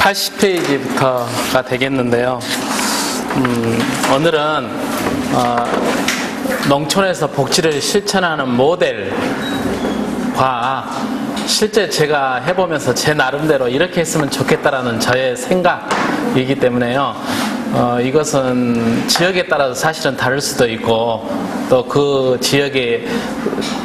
80페이지부터가 되겠는데요. 오늘은 농촌에서 복지를 실천하는 모델과 실제 제가 해보면서 제 나름대로 이렇게 했으면 좋겠다라는 저의 생각이기 때문에요. 이것은 지역에 따라서 사실은 다를 수도 있고 또 그 지역의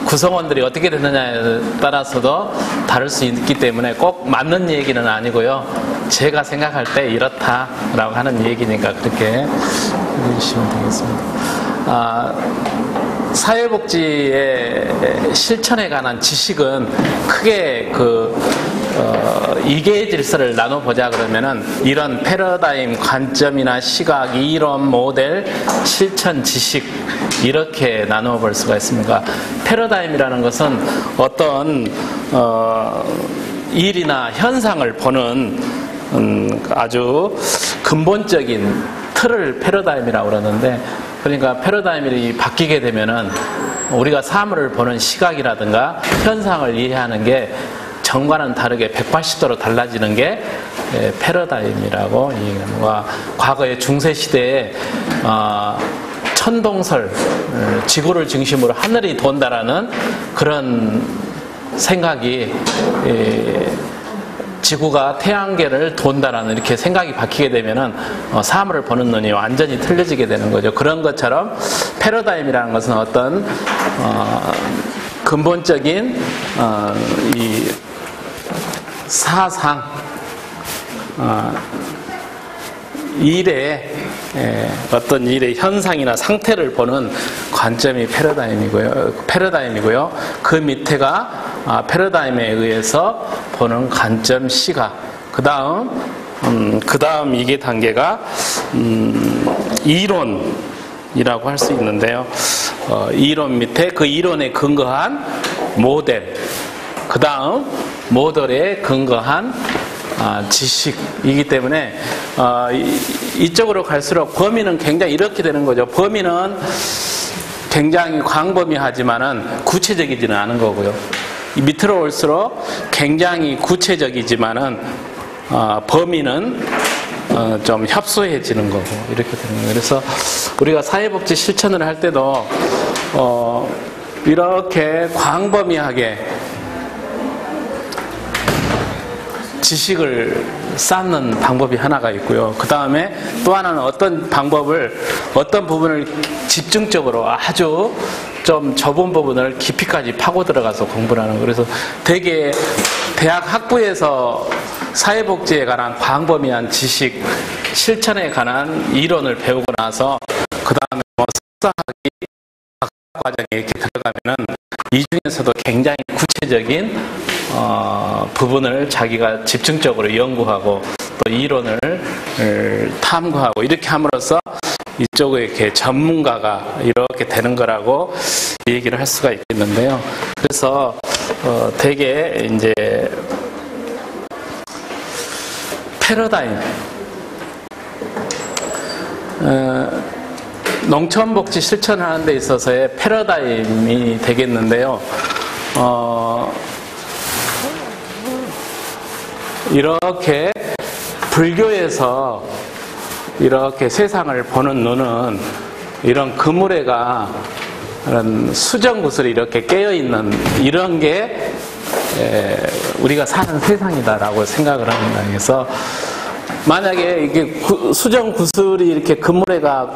구성원들이 어떻게 되느냐에 따라서도 다를 수 있기 때문에 꼭 맞는 얘기는 아니고요. 제가 생각할 때 이렇다라고 하는 얘기니까 그렇게 해주시면 되겠습니다. 사회복지의 실천에 관한 지식은 크게 2개의 질서를 나눠보자 그러면은 이런 패러다임, 관점이나 시각, 이론, 모델, 실천, 지식 이렇게 나눠볼 수가 있습니다. 패러다임이라는 것은 어떤 일이나 현상을 보는 아주 근본적인 틀을 패러다임이라고 그러는데, 그러니까 패러다임이 바뀌게 되면은 우리가 사물을 보는 시각이라든가 현상을 이해하는 게 전과는 다르게 180도로 달라지는 게 패러다임이라고 얘기합니다. 과거의 중세시대에 천동설, 지구를 중심으로 하늘이 돈다라는 그런 생각이 지구가 태양계를 돈다라는 이렇게 생각이 바뀌게 되면은 사물을 보는 눈이 완전히 틀려지게 되는 거죠. 그런 것처럼 패러다임이라는 것은 어떤 근본적인 이 사상, 일의 어떤 일의 현상이나 상태를 보는 관점이 패러다임이고요. 그 밑에가 패러다임에 의해서 보는 관점, 시각. 그 다음 이게 단계가 이론이라고 할 수 있는데요. 이론 밑에 그 이론에 근거한 모델. 그 다음 모델에 근거한 지식이기 때문에 이쪽으로 갈수록 범위는 굉장히 이렇게 되는 거죠. 범위는 굉장히 광범위하지만은 구체적이지는 않은 거고요. 밑으로 올수록 굉장히 구체적이지만은 범위는 좀 협소해지는 거고 이렇게 되는 거예요. 그래서 우리가 사회복지 실천을 할 때도 이렇게 광범위하게 지식을 쌓는 방법이 하나가 있고요. 그 다음에 또 하나는 어떤 부분을 집중적으로 아주 좀 좁은 부분을 깊이까지 파고 들어가서 공부를 하는 거예요. 그래서 되게 대학 학부에서 사회복지에 관한 광범위한 지식, 실천에 관한 이론을 배우고 나서 그 다음에 석사학위 과정에 이렇게 들어가면은 이 중에서도 굉장히 구체적인 부분을 자기가 집중적으로 연구하고 또 이론을 탐구하고 이렇게 함으로써 이쪽에 이렇게 전문가가 이렇게 되는 거라고 얘기를 할 수가 있겠는데요. 그래서 되게 이제 패러다임, 농촌복지 실천하는 데 있어서의 패러다임이 되겠는데요. 이렇게 불교에서 이렇게 세상을 보는 눈은 이런 그물에가 수정구슬이 이렇게 깨어있는 이런 게 우리가 사는 세상이다라고 생각을 합니다. 그래서 만약에 이게 수정구슬이 이렇게 그물에가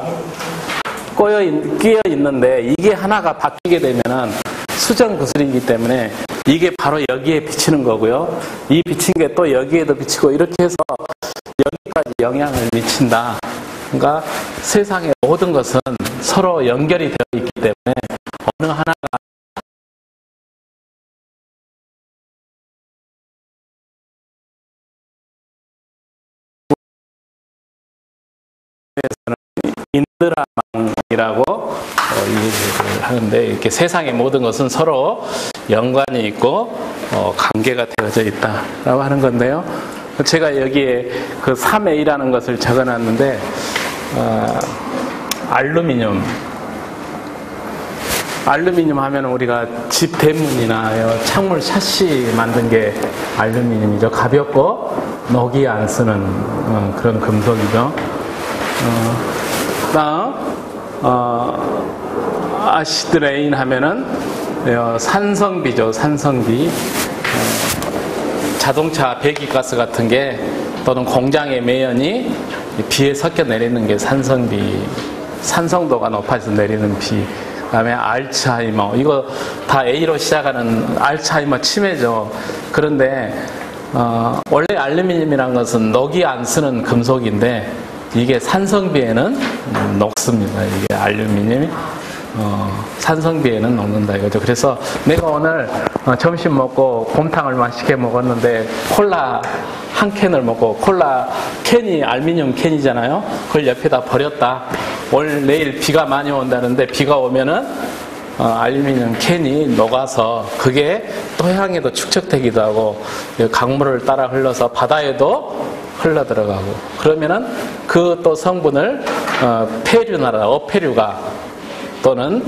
끼어 있는데 이게 하나가 바뀌게 되면은 수정구슬이기 때문에 이게 바로 여기에 비치는 거고요. 이 비친 게 또 여기에도 비치고 이렇게 해서 여기까지 영향을 미친다. 그러니까 세상의 모든 것은 서로 연결이 되어 있기 때문에 어느 하나가 인드라망이라고 얘기를 하는데 이렇게 세상의 모든 것은 서로 연관이 있고 관계가 되어져 있다라고 하는 건데요. 제가 여기에 그 3A라는 것을 적어놨는데 알루미늄, 알루미늄 하면 우리가 집 대문이나 창문 샤시 만든 게 알루미늄이죠. 가볍고 녹이 안 쓰는 그런 금속이죠. 그다음 아시드 레인 하면은 산성비죠. 산성비. 자동차 배기가스 같은 게 또는 공장의 매연이 비에 섞여 내리는 게 산성비. 산성도가 높아져서 내리는 비. 그다음에 알츠하이머. 이거 다 A로 시작하는 알츠하이머 치매죠. 그런데 원래 알루미늄이란 것은 녹이 안 쓰는 금속인데 이게 산성비에는 녹습니다. 이게 알루미늄이 산성비에는 녹는다 이거죠. 그래서 내가 오늘 점심 먹고 곰탕을 맛있게 먹었는데 콜라 한 캔을 먹고 콜라 캔이 알루미늄 캔이잖아요. 그걸 옆에다 버렸다. 오늘 내일 비가 많이 온다는데 비가 오면은 알루미늄 캔이 녹아서 그게 토양에도 축적되기도 하고 강물을 따라 흘러서 바다에도 흘러 들어가고 그러면은 그 또 성분을 폐류나 어폐류가 또는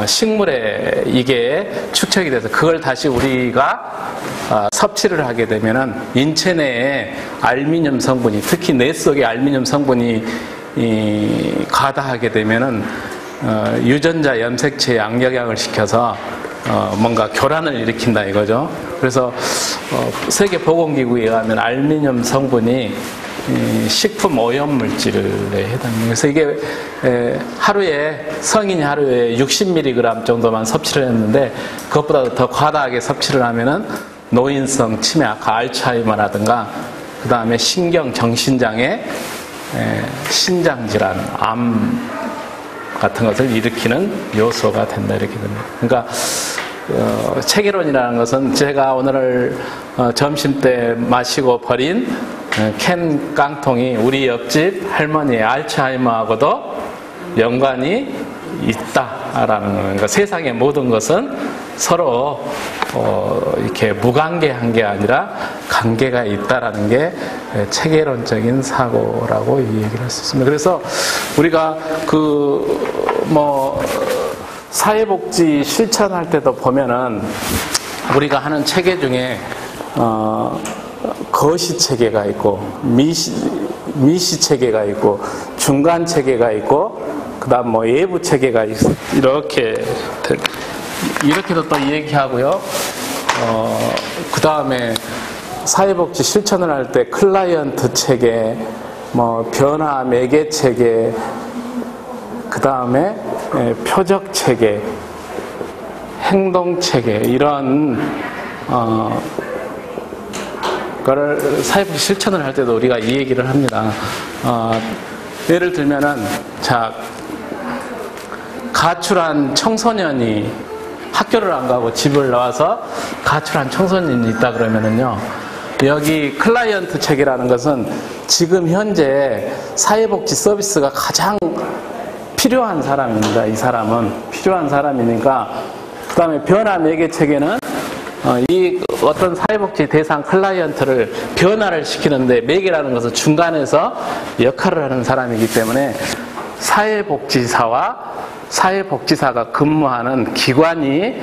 식물에 이게 축적이 돼서 그걸 다시 우리가 섭취를 하게 되면은 인체 내에 알루미늄 성분이 특히 뇌 속에 알루미늄 성분이 과다하게 되면은 유전자 염색체에 악영향을 시켜서 뭔가 교란을 일으킨다 이거죠. 그래서 세계보건기구에 의하면 알루미늄 성분이 식품 오염물질에 해당합니다. 그래서 이게 하루에 성인이 하루에 60mg 정도만 섭취를 했는데 그것보다 더 과다하게 섭취를 하면은 노인성 치매, 아까 알츠하이머라든가 그 다음에 신경 정신장애, 신장질환, 암 같은 것을 일으키는 요소가 된다 이렇게 됩니다. 그러니까 체계론이라는 것은 제가 오늘 점심 때 마시고 버린 캔 깡통이 우리 옆집 할머니의 알츠하이머하고도 연관이 있다라는 거예요. 그러니까 세상의 모든 것은 서로 이렇게 무관계한 게 아니라 관계가 있다라는 게 체계론적인 사고라고 이 얘기를 할 수 있습니다. 그래서 우리가 사회복지 실천할 때도 보면은 우리가 하는 체계 중에 거시 체계가 있고 미시 체계가 있고 중간 체계가 있고 그다음 예부 체계가 이렇게도 또 얘기하고요. 그다음에 사회복지 실천을 할 때 클라이언트 체계, 변화 매개 체계, 그다음에 표적 체계, 행동 체계 이런 거를 사회복지 실천을 할 때도 우리가 이 얘기를 합니다. 예를 들면은 가출한 청소년이 학교를 안 가고 집을 나와서 가출한 청소년이 있다 그러면은요. 여기 클라이언트 체계라는 것은 지금 현재 사회복지 서비스가 가장 필요한 사람입니다. 이 사람은 필요한 사람이니까. 그 다음에 변화 매개 체계는 이 어떤 사회복지 대상 클라이언트를 변화를 시키는데 매개라는 것은 중간에서 역할을 하는 사람이기 때문에 사회복지사가 근무하는 기관이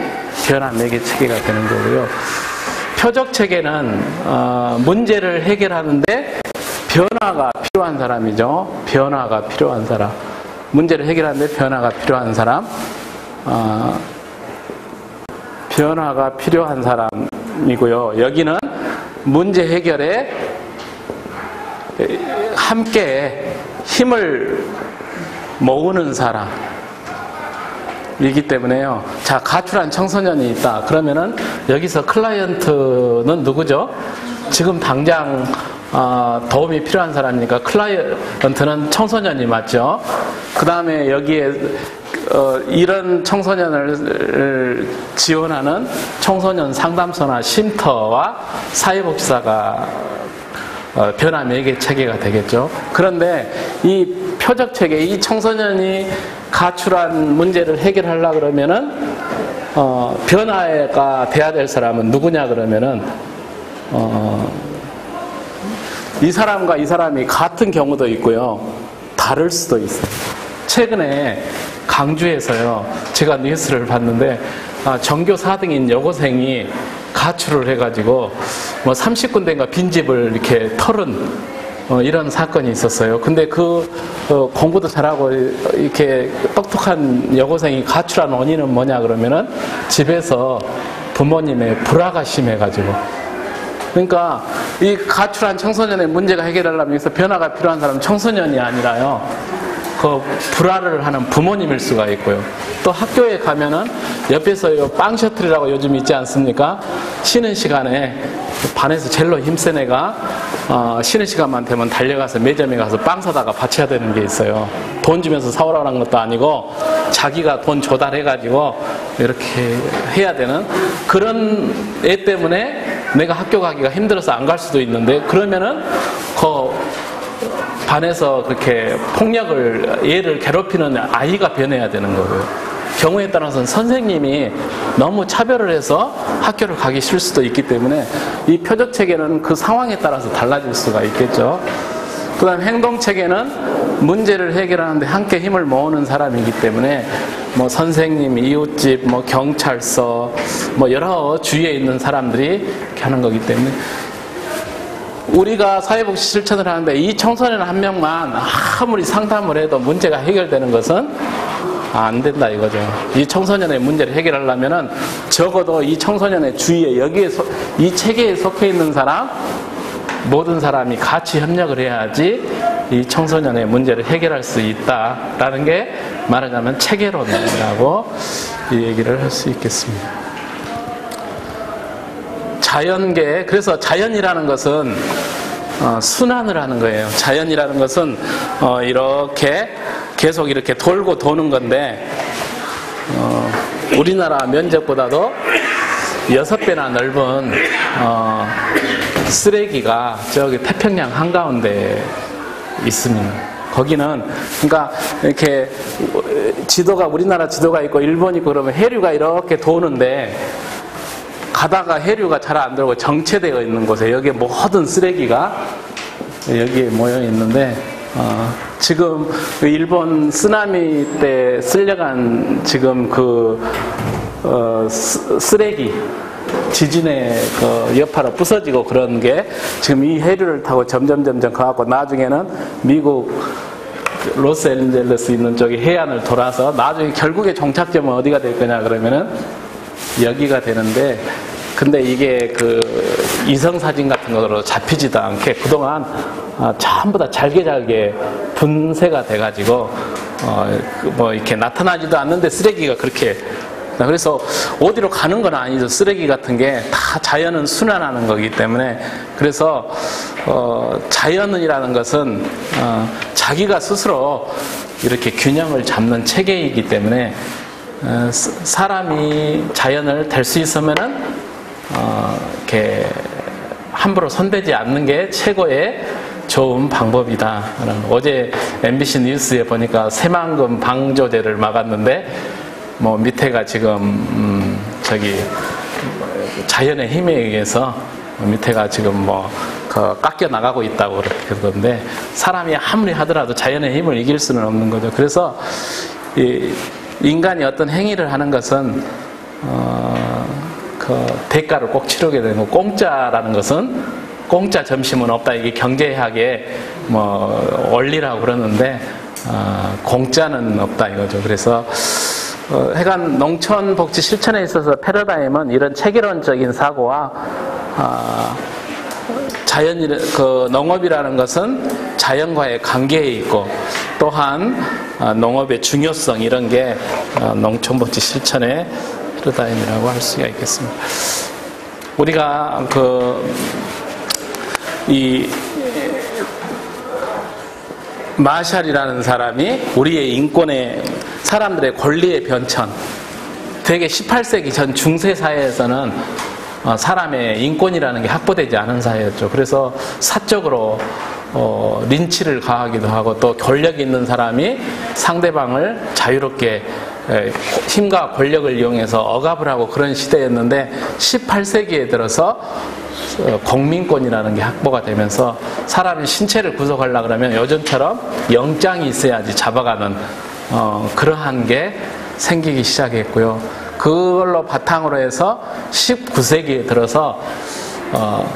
변화 매개 체계가 되는 거고요. 표적 체계는 문제를 해결하는데 변화가 필요한 사람이죠. 변화가 필요한 사람. 문제를 해결하는데 변화가 필요한 사람. 변화가 필요한 사람이고요. 여기는 문제 해결에 함께 힘을 모으는 사람이기 때문에요. 가출한 청소년이 있다. 그러면은 여기서 클라이언트는 누구죠? 지금 당장 도움이 필요한 사람이니까 클라이언트는 청소년이 맞죠. 그 다음에 여기에 이런 청소년을 지원하는 청소년 상담소나 쉼터와 사회복지사가 변화 매개 체계가 되겠죠. 그런데 이 표적 체계, 이 청소년이 가출한 문제를 해결하려고 그러면은 변화가 돼야 될 사람은 누구냐 그러면은 이 사람과 이 사람이 같은 경우도 있고요. 다를 수도 있어요. 최근에 강주에서요. 제가 뉴스를 봤는데 전교 4등인 여고생이 가출을 해가지고 뭐 30군데인가 빈집을 이렇게 털은 이런 사건이 있었어요. 근데 공부도 잘하고 이렇게 똑똑한 여고생이 가출한 원인은 뭐냐 그러면은 집에서 부모님의 불화가 심해가지고. 그러니까 이 가출한 청소년의 문제가 해결하려면 여기서 변화가 필요한 사람은 청소년이 아니라요. 그 불화를 하는 부모님일 수가 있고요. 또 학교에 가면은 옆에서 빵 셔틀이라고 요즘 있지 않습니까? 쉬는 시간에 반에서 젤로 힘센 애가 쉬는 시간만 되면 달려가서 매점에 가서 빵 사다가 바쳐야 되는 게 있어요. 돈 주면서 사오라는 것도 아니고 자기가 돈 조달해가지고 이렇게 해야 되는 그런 애 때문에 내가 학교 가기가 힘들어서 안 갈 수도 있는데 그러면은 반에서 그렇게 폭력을 얘를 괴롭히는 아이가 변해야 되는 거고요. 경우에 따라서는 선생님이 너무 차별을 해서 학교를 가기 싫을 수도 있기 때문에 이 표적 체계는 그 상황에 따라서 달라질 수가 있겠죠. 그 다음 행동 체계는 문제를 해결하는데 함께 힘을 모으는 사람이기 때문에 뭐 선생님, 이웃집, 뭐 경찰서, 뭐 여러 주위에 있는 사람들이 이렇게 하는 거기 때문에 우리가 사회복지 실천을 하는데 이 청소년 한 명만 아무리 상담을 해도 문제가 해결되는 것은 안 된다 이거죠. 이 청소년의 문제를 해결하려면은 적어도 이 청소년의 주위에 여기에 이 체계에 속해 있는 사람 모든 사람이 같이 협력을 해야지 이 청소년의 문제를 해결할 수 있다라는 게 말하자면 체계론이라고 이 얘기를 할 수 있겠습니다. 자연계, 그래서 자연이라는 것은 순환을 하는 거예요. 자연이라는 것은 이렇게 계속 이렇게 돌고 도는 건데 우리나라 면적보다도 6배나 넓은 쓰레기가 저기 태평양 한가운데 있습니다. 거기는 그러니까 이렇게 지도가 우리나라 지도가 있고 일본 있고 그러면 해류가 이렇게 도는데 가다가 해류가 잘 안 들어오고 정체되어 있는 곳에 여기에 모든 쓰레기가 여기에 모여 있는데 지금 일본 쓰나미 때 쓸려간 지금 쓰레기 지진의 여파로 부서지고 그런 게 지금 이 해류를 타고 점점 가갖고 나중에는 미국 로스앤젤레스 있는 쪽에 해안을 돌아서 나중에 결국에 종착점은 어디가 될 거냐 그러면은 여기가 되는데 근데 이게 이성 사진 같은 거로 잡히지도 않게 그동안 전부 다 잘게 분쇄가 돼가지고 뭐 이렇게 나타나지도 않는데 쓰레기가 그렇게 그래서 어디로 가는 건 아니죠. 쓰레기 같은 게 다 자연은 순환하는 거기 때문에 그래서 자연이라는 것은 자기가 스스로 이렇게 균형을 잡는 체계이기 때문에 사람이 자연을 댈 수 있으면은 이렇게 함부로 손대지 않는 게 최고의 좋은 방법이다. 어제 MBC 뉴스에 보니까 새만금 방조제를 막았는데 뭐 밑에가 지금 자연의 힘에 의해서 밑에가 지금 깎여 나가고 있다고 그렇게 그러던데 사람이 아무리 하더라도 자연의 힘을 이길 수는 없는 거죠. 그래서 인간이 어떤 행위를 하는 것은 대가를 꼭 치르게 되고 공짜라는 것은 공짜 점심은 없다. 이게 경제학의 원리라고 그러는데 공짜는 없다 이거죠. 그래서 하여간 농촌복지 실천에 있어서 패러다임은 이런 체계론적인 사고와 농업이라는 것은 자연과의 관계에 있고 또한 농업의 중요성 이런 게 농촌복지 실천의 패러다임이라고 할 수가 있겠습니다. 우리가 이 마샬이라는 사람이 우리의 인권의 사람들의 권리의 변천 되게 18세기 전 중세 사회에서는 사람의 인권이라는 게 확보되지 않은 사회였죠. 그래서 사적으로 린치를 가하기도 하고 또 권력이 있는 사람이 상대방을 자유롭게 힘과 권력을 이용해서 억압을 하고 그런 시대였는데 18세기에 들어서 공민권이라는 게 확보가 되면서 사람이 신체를 구속하려고 그러면 요즘처럼 영장이 있어야지 잡아가는 그러한 게 생기기 시작했고요. 그걸로 바탕으로 해서 19세기에 들어서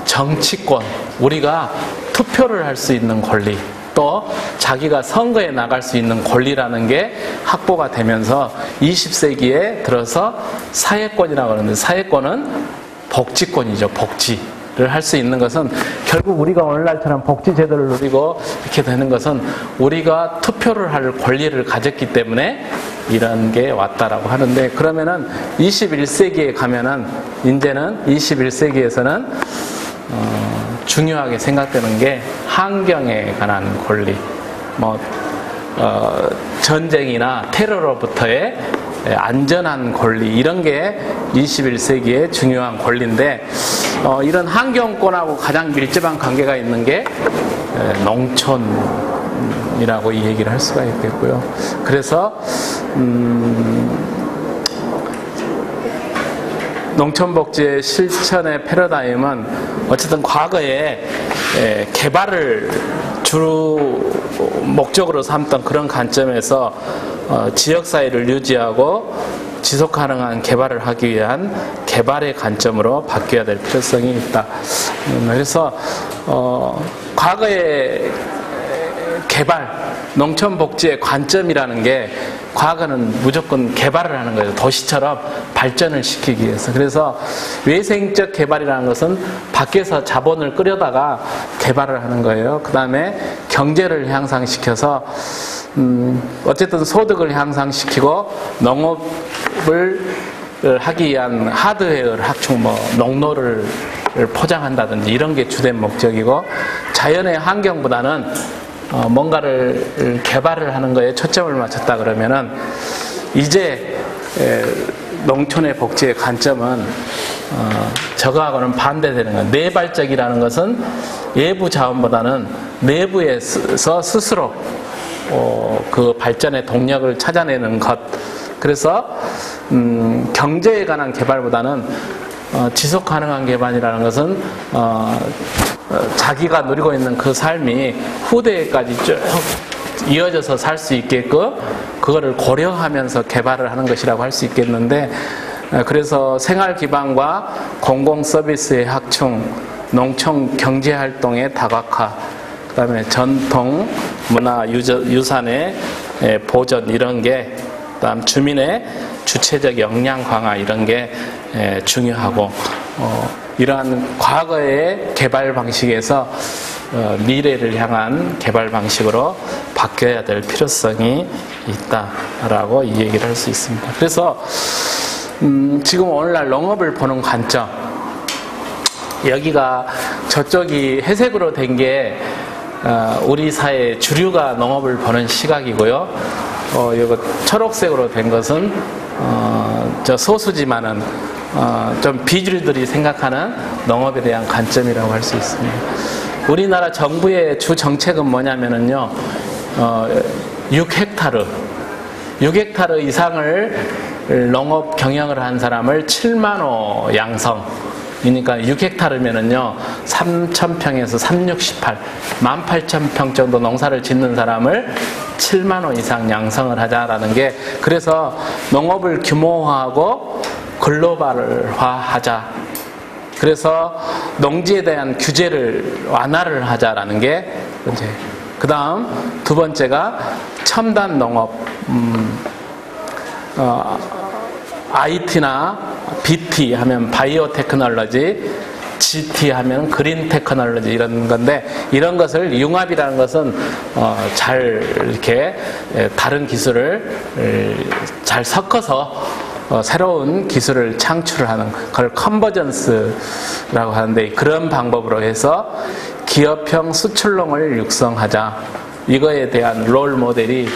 정치권, 우리가 투표를 할 수 있는 권리, 또 자기가 선거에 나갈 수 있는 권리라는 게 확보가 되면서 20세기에 들어서 사회권이라고 하는데, 사회권은 복지권이죠. 복지를 할 수 있는 것은 결국 우리가 오늘날처럼 복지제도를 누리고 이렇게 되는 것은 우리가 투표를 할 권리를 가졌기 때문에 이런 게 왔다라고 하는데, 그러면은 21세기에 가면은, 이제는 21세기에서는 중요하게 생각되는 게 환경에 관한 권리, 전쟁이나 테러로부터의 안전한 권리, 이런 게 21세기의 중요한 권리인데, 이런 환경권하고 가장 밀접한 관계가 있는 게 농촌이라고 이 얘기를 할 수가 있겠고요. 그래서 농촌복지의 실천의 패러다임은 어쨌든 과거에 개발을 주 목적으로 삼던 그런 관점에서 지역사회를 유지하고 지속가능한 개발을 하기 위한 개발의 관점으로 바뀌어야 될 필요성이 있다. 그래서 과거의 개발, 농촌복지의 관점이라는 게 과거는 무조건 개발을 하는 거예요. 도시처럼 발전을 시키기 위해서. 그래서 외생적 개발이라는 것은 밖에서 자본을 끌여다가 개발을 하는 거예요. 그 다음에 경제를 향상시켜서 어쨌든 소득을 향상시키고 농업을 하기 위한 하드웨어를 확충, 농로를 포장한다든지 이런 게 주된 목적이고, 자연의 환경보다는 뭔가를 개발을 하는 거에 초점을 맞췄다 그러면은, 이제 농촌의 복지의 관점은 저거하고는 반대되는 거예요. 내발적이라는 것은 외부 자원보다는 내부에서 스스로 그 발전의 동력을 찾아내는 것. 그래서 경제에 관한 개발보다는 지속 가능한 개발이라는 것은 자기가 누리고 있는 그 삶이 후대에까지 쭉 이어져서 살 수 있게끔 그거를 고려하면서 개발을 하는 것이라고 할 수 있겠는데, 그래서 생활 기반과 공공 서비스의 확충, 농촌 경제 활동의 다각화, 그다음에 전통 문화 유산의 보존, 이런 게, 그다음 주민의 주체적 역량 강화, 이런 게 중요하고, 이러한 과거의 개발 방식에서 미래를 향한 개발 방식으로 바뀌어야 될 필요성이 있다라고 이 얘기를 할 수 있습니다. 그래서 지금 오늘날 농업을 보는 관점, 여기가 저쪽이 회색으로 된 게 우리 사회 주류가 농업을 보는 시각이고요. 이거 초록색으로 된 것은 저 소수지만은 좀 비주류들이 생각하는 농업에 대한 관점이라고 할 수 있습니다. 우리나라 정부의 주 정책은 뭐냐면은요, 6헥타르 이상을 농업 경영을 한 사람을 7만 호 양성. 그러니까 6헥타르면은요, 3,000평에서 368, 18,000평 정도 농사를 짓는 사람을 7만 호 이상 양성을 하자라는 게, 그래서 농업을 규모화하고 글로벌화하자. 그래서 농지에 대한 규제를 완화를 하자라는 게 이제, 그 다음 두 번째가 첨단 농업, IT나 BT 하면 바이오 테크놀로지, GT 하면 그린 테크놀로지, 이런 건데, 이런 것을 융합이라는 것은 잘 이렇게 다른 기술을 잘 섞어서 새로운 기술을 창출하는, 그걸 컨버전스라고 하는데, 그런 방법으로 해서 기업형 수출농을 육성하자. 이거에 대한 롤 모델이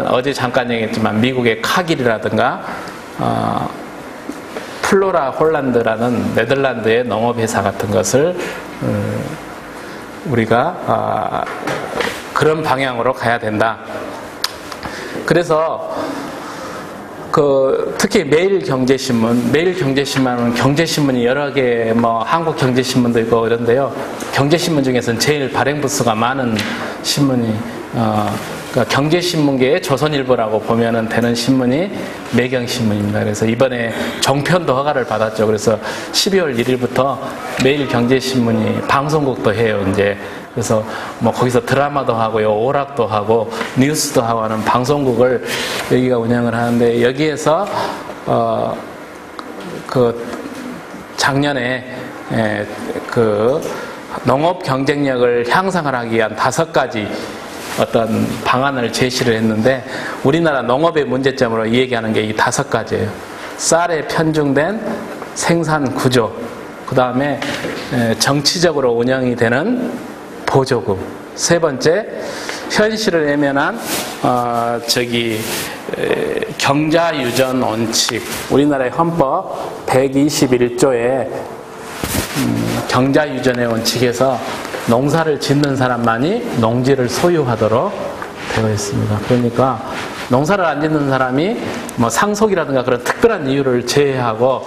어제 잠깐 얘기했지만 미국의 카길이라든가 플로라 홀란드라는 네덜란드의 농업회사 같은 것을 우리가 그런 방향으로 가야 된다. 그래서 특히 매일경제신문은 경제신문이 여러 개, 한국경제신문도 있고 이런데요. 경제신문 중에서는 제일 발행 부수가 많은 신문이 그러니까 경제신문계의 조선일보라고 보면은 되는 신문이 매경신문입니다. 그래서 이번에 종편도 허가를 받았죠. 그래서 12월 1일부터 매일 경제신문이 방송국도 해요, 이제. 그래서 뭐 거기서 드라마도 하고요, 오락도 하고, 뉴스도 하고 하는 방송국을 여기가 운영을 하는데, 여기에서, 작년에, 농업 경쟁력을 향상을 하기 위한 5가지 어떤 방안을 제시를 했는데, 우리나라 농업의 문제점으로 얘기하는 게 이 5가지예요. 쌀에 편중된 생산 구조, 그 다음에 정치적으로 운영이 되는 보조금, 세 번째 현실을 외면한 경자유전 원칙, 우리나라의 헌법 121조에 경자유전의 원칙에서 농사를 짓는 사람만이 농지를 소유하도록 되어 있습니다. 그러니까 농사를 안 짓는 사람이 뭐 상속이라든가 그런 특별한 이유를 제외하고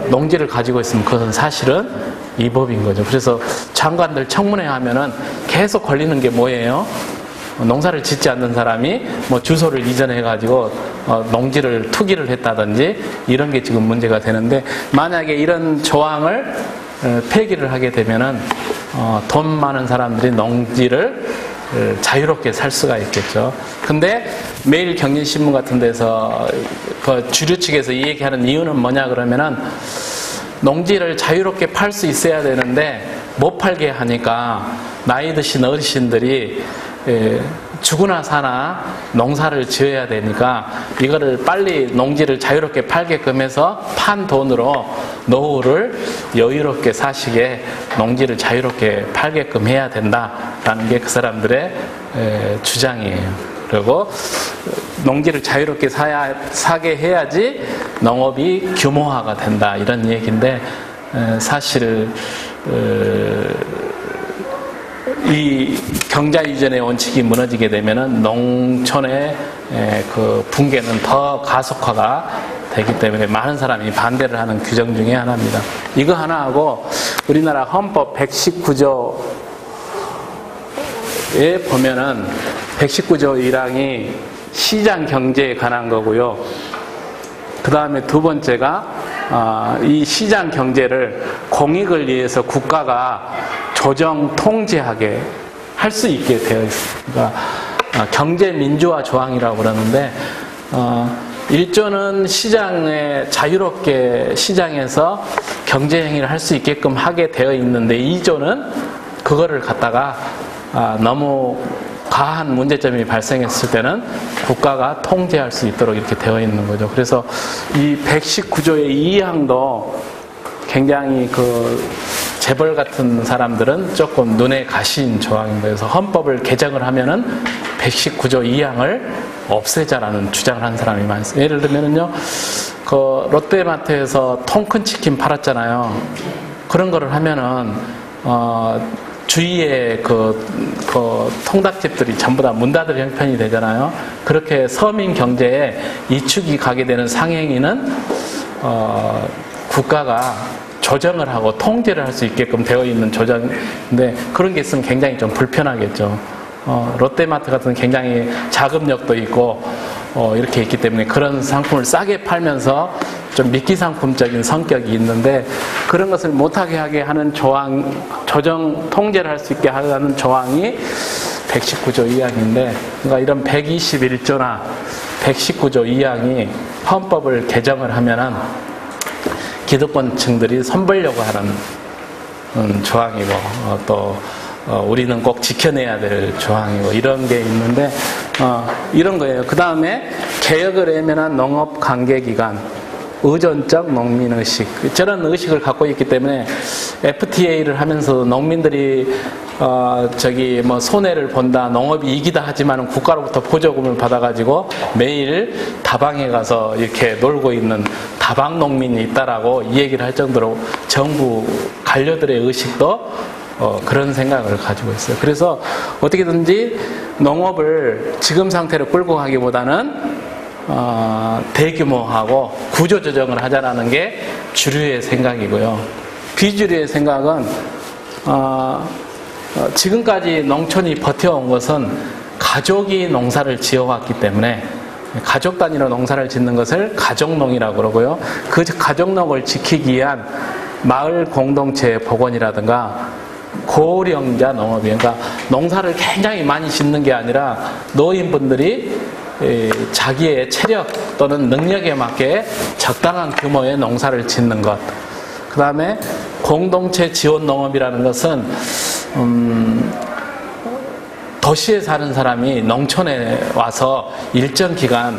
농지를 가지고 있으면 그것은 사실은 위법인 거죠. 그래서 장관들 청문회 하면은 계속 걸리는 게 뭐예요? 농사를 짓지 않는 사람이 뭐 주소를 이전해가지고 농지를 투기를 했다든지 이런 게 지금 문제가 되는데, 만약에 이런 조항을 폐기를 하게 되면은 돈 많은 사람들이 농지를 자유롭게 살 수가 있겠죠. 근데 매일 경인신문 같은 데서 그 주류 측에서 이 얘기하는 이유는 뭐냐 그러면은, 농지를 자유롭게 팔 수 있어야 되는데 못 팔게 하니까 나이 드신 어르신들이 죽으나 사나 농사를 지어야 되니까 이거를 빨리 농지를 자유롭게 팔게끔 해서 판 돈으로 노후를 여유롭게 사시게 농지를 자유롭게 팔게끔 해야 된다라는 게 그 사람들의 주장이에요. 그리고 농지를 자유롭게 사게 해야지 농업이 규모화가 된다, 이런 얘기인데, 사실 이 경자유전의 원칙이 무너지게 되면은 농촌의 그 붕괴는 더 가속화가 되기 때문에 많은 사람이 반대를 하는 규정 중에 하나입니다. 이거 하나하고 우리나라 헌법 119조에 보면은 119조 1항이 시장 경제에 관한 거고요. 그 다음에 두 번째가 이 시장 경제를 공익을 위해서 국가가 조정 통제하게 할 수 있게 되어 있습니다. 그러니까 경제 민주화 조항이라고 그러는데, 1조는 시장에 자유롭게 시장에서 경제 행위를 할 수 있게끔 하게 되어 있는데, 2조는 그거를 갖다가 너무 과한 문제점이 발생했을 때는 국가가 통제할 수 있도록 이렇게 되어 있는 거죠. 그래서 이 119조의 2항도 굉장히 재벌 같은 사람들은 조금 눈에 가신 조항입니다. 그래서 헌법을 개정을 하면은 119조 2항을 없애자라는 주장을 한 사람이 많습니다. 예를 들면은요, 롯데마트에서 통큰 치킨 팔았잖아요. 그런 거를 하면은 주위에 통닭집들이 전부 다 문 닫을 형편이 되잖아요. 그렇게 서민 경제에 이축이 가게 되는 상행위는 국가가 조정을 하고 통제를 할 수 있게끔 되어 있는 조정인데, 그런 게 있으면 굉장히 좀 불편하겠죠. 롯데마트 같은 굉장히 자금력도 있고 이렇게 있기 때문에 그런 상품을 싸게 팔면서 좀 미끼 상품적인 성격이 있는데, 그런 것을 못하게 하게 하는 조항, 조정 통제를 할 수 있게 하는 조항이 119조 2항인데, 그러니까 이런 121조나 119조 2항이 헌법을 개정을 하면은 기득권층들이 손보려고 하는 조항이고, 또 우리는 꼭 지켜내야 될 조항이고, 이런 게 있는데 이런 거예요. 그 다음에 개혁을 외면한 농업 관계기관, 의존적 농민의식, 저런 의식을 갖고 있기 때문에 FTA를 하면서 농민들이 손해를 본다, 농업이 이기다 하지만 국가로부터 보조금을 받아가지고 매일 다방에 가서 이렇게 놀고 있는 다방 농민이 있다라고 이 얘기를 할 정도로 정부 관료들의 의식도 그런 생각을 가지고 있어요. 그래서 어떻게든지 농업을 지금 상태로 끌고 가기보다는 대규모하고 구조조정을 하자라는 게 주류의 생각이고요. 비주류의 생각은 지금까지 농촌이 버텨온 것은 가족이 농사를 지어왔기 때문에 가족 단위로 농사를 짓는 것을 가족농이라고 그러고요. 그 가족농을 지키기 위한 마을 공동체 복원이라든가 고령자 농업이, 그러니까 농사를 굉장히 많이 짓는 게 아니라 노인분들이 자기의 체력 또는 능력에 맞게 적당한 규모의 농사를 짓는 것. 그 다음에 공동체 지원 농업이라는 것은 도시에 사는 사람이 농촌에 와서 일정 기간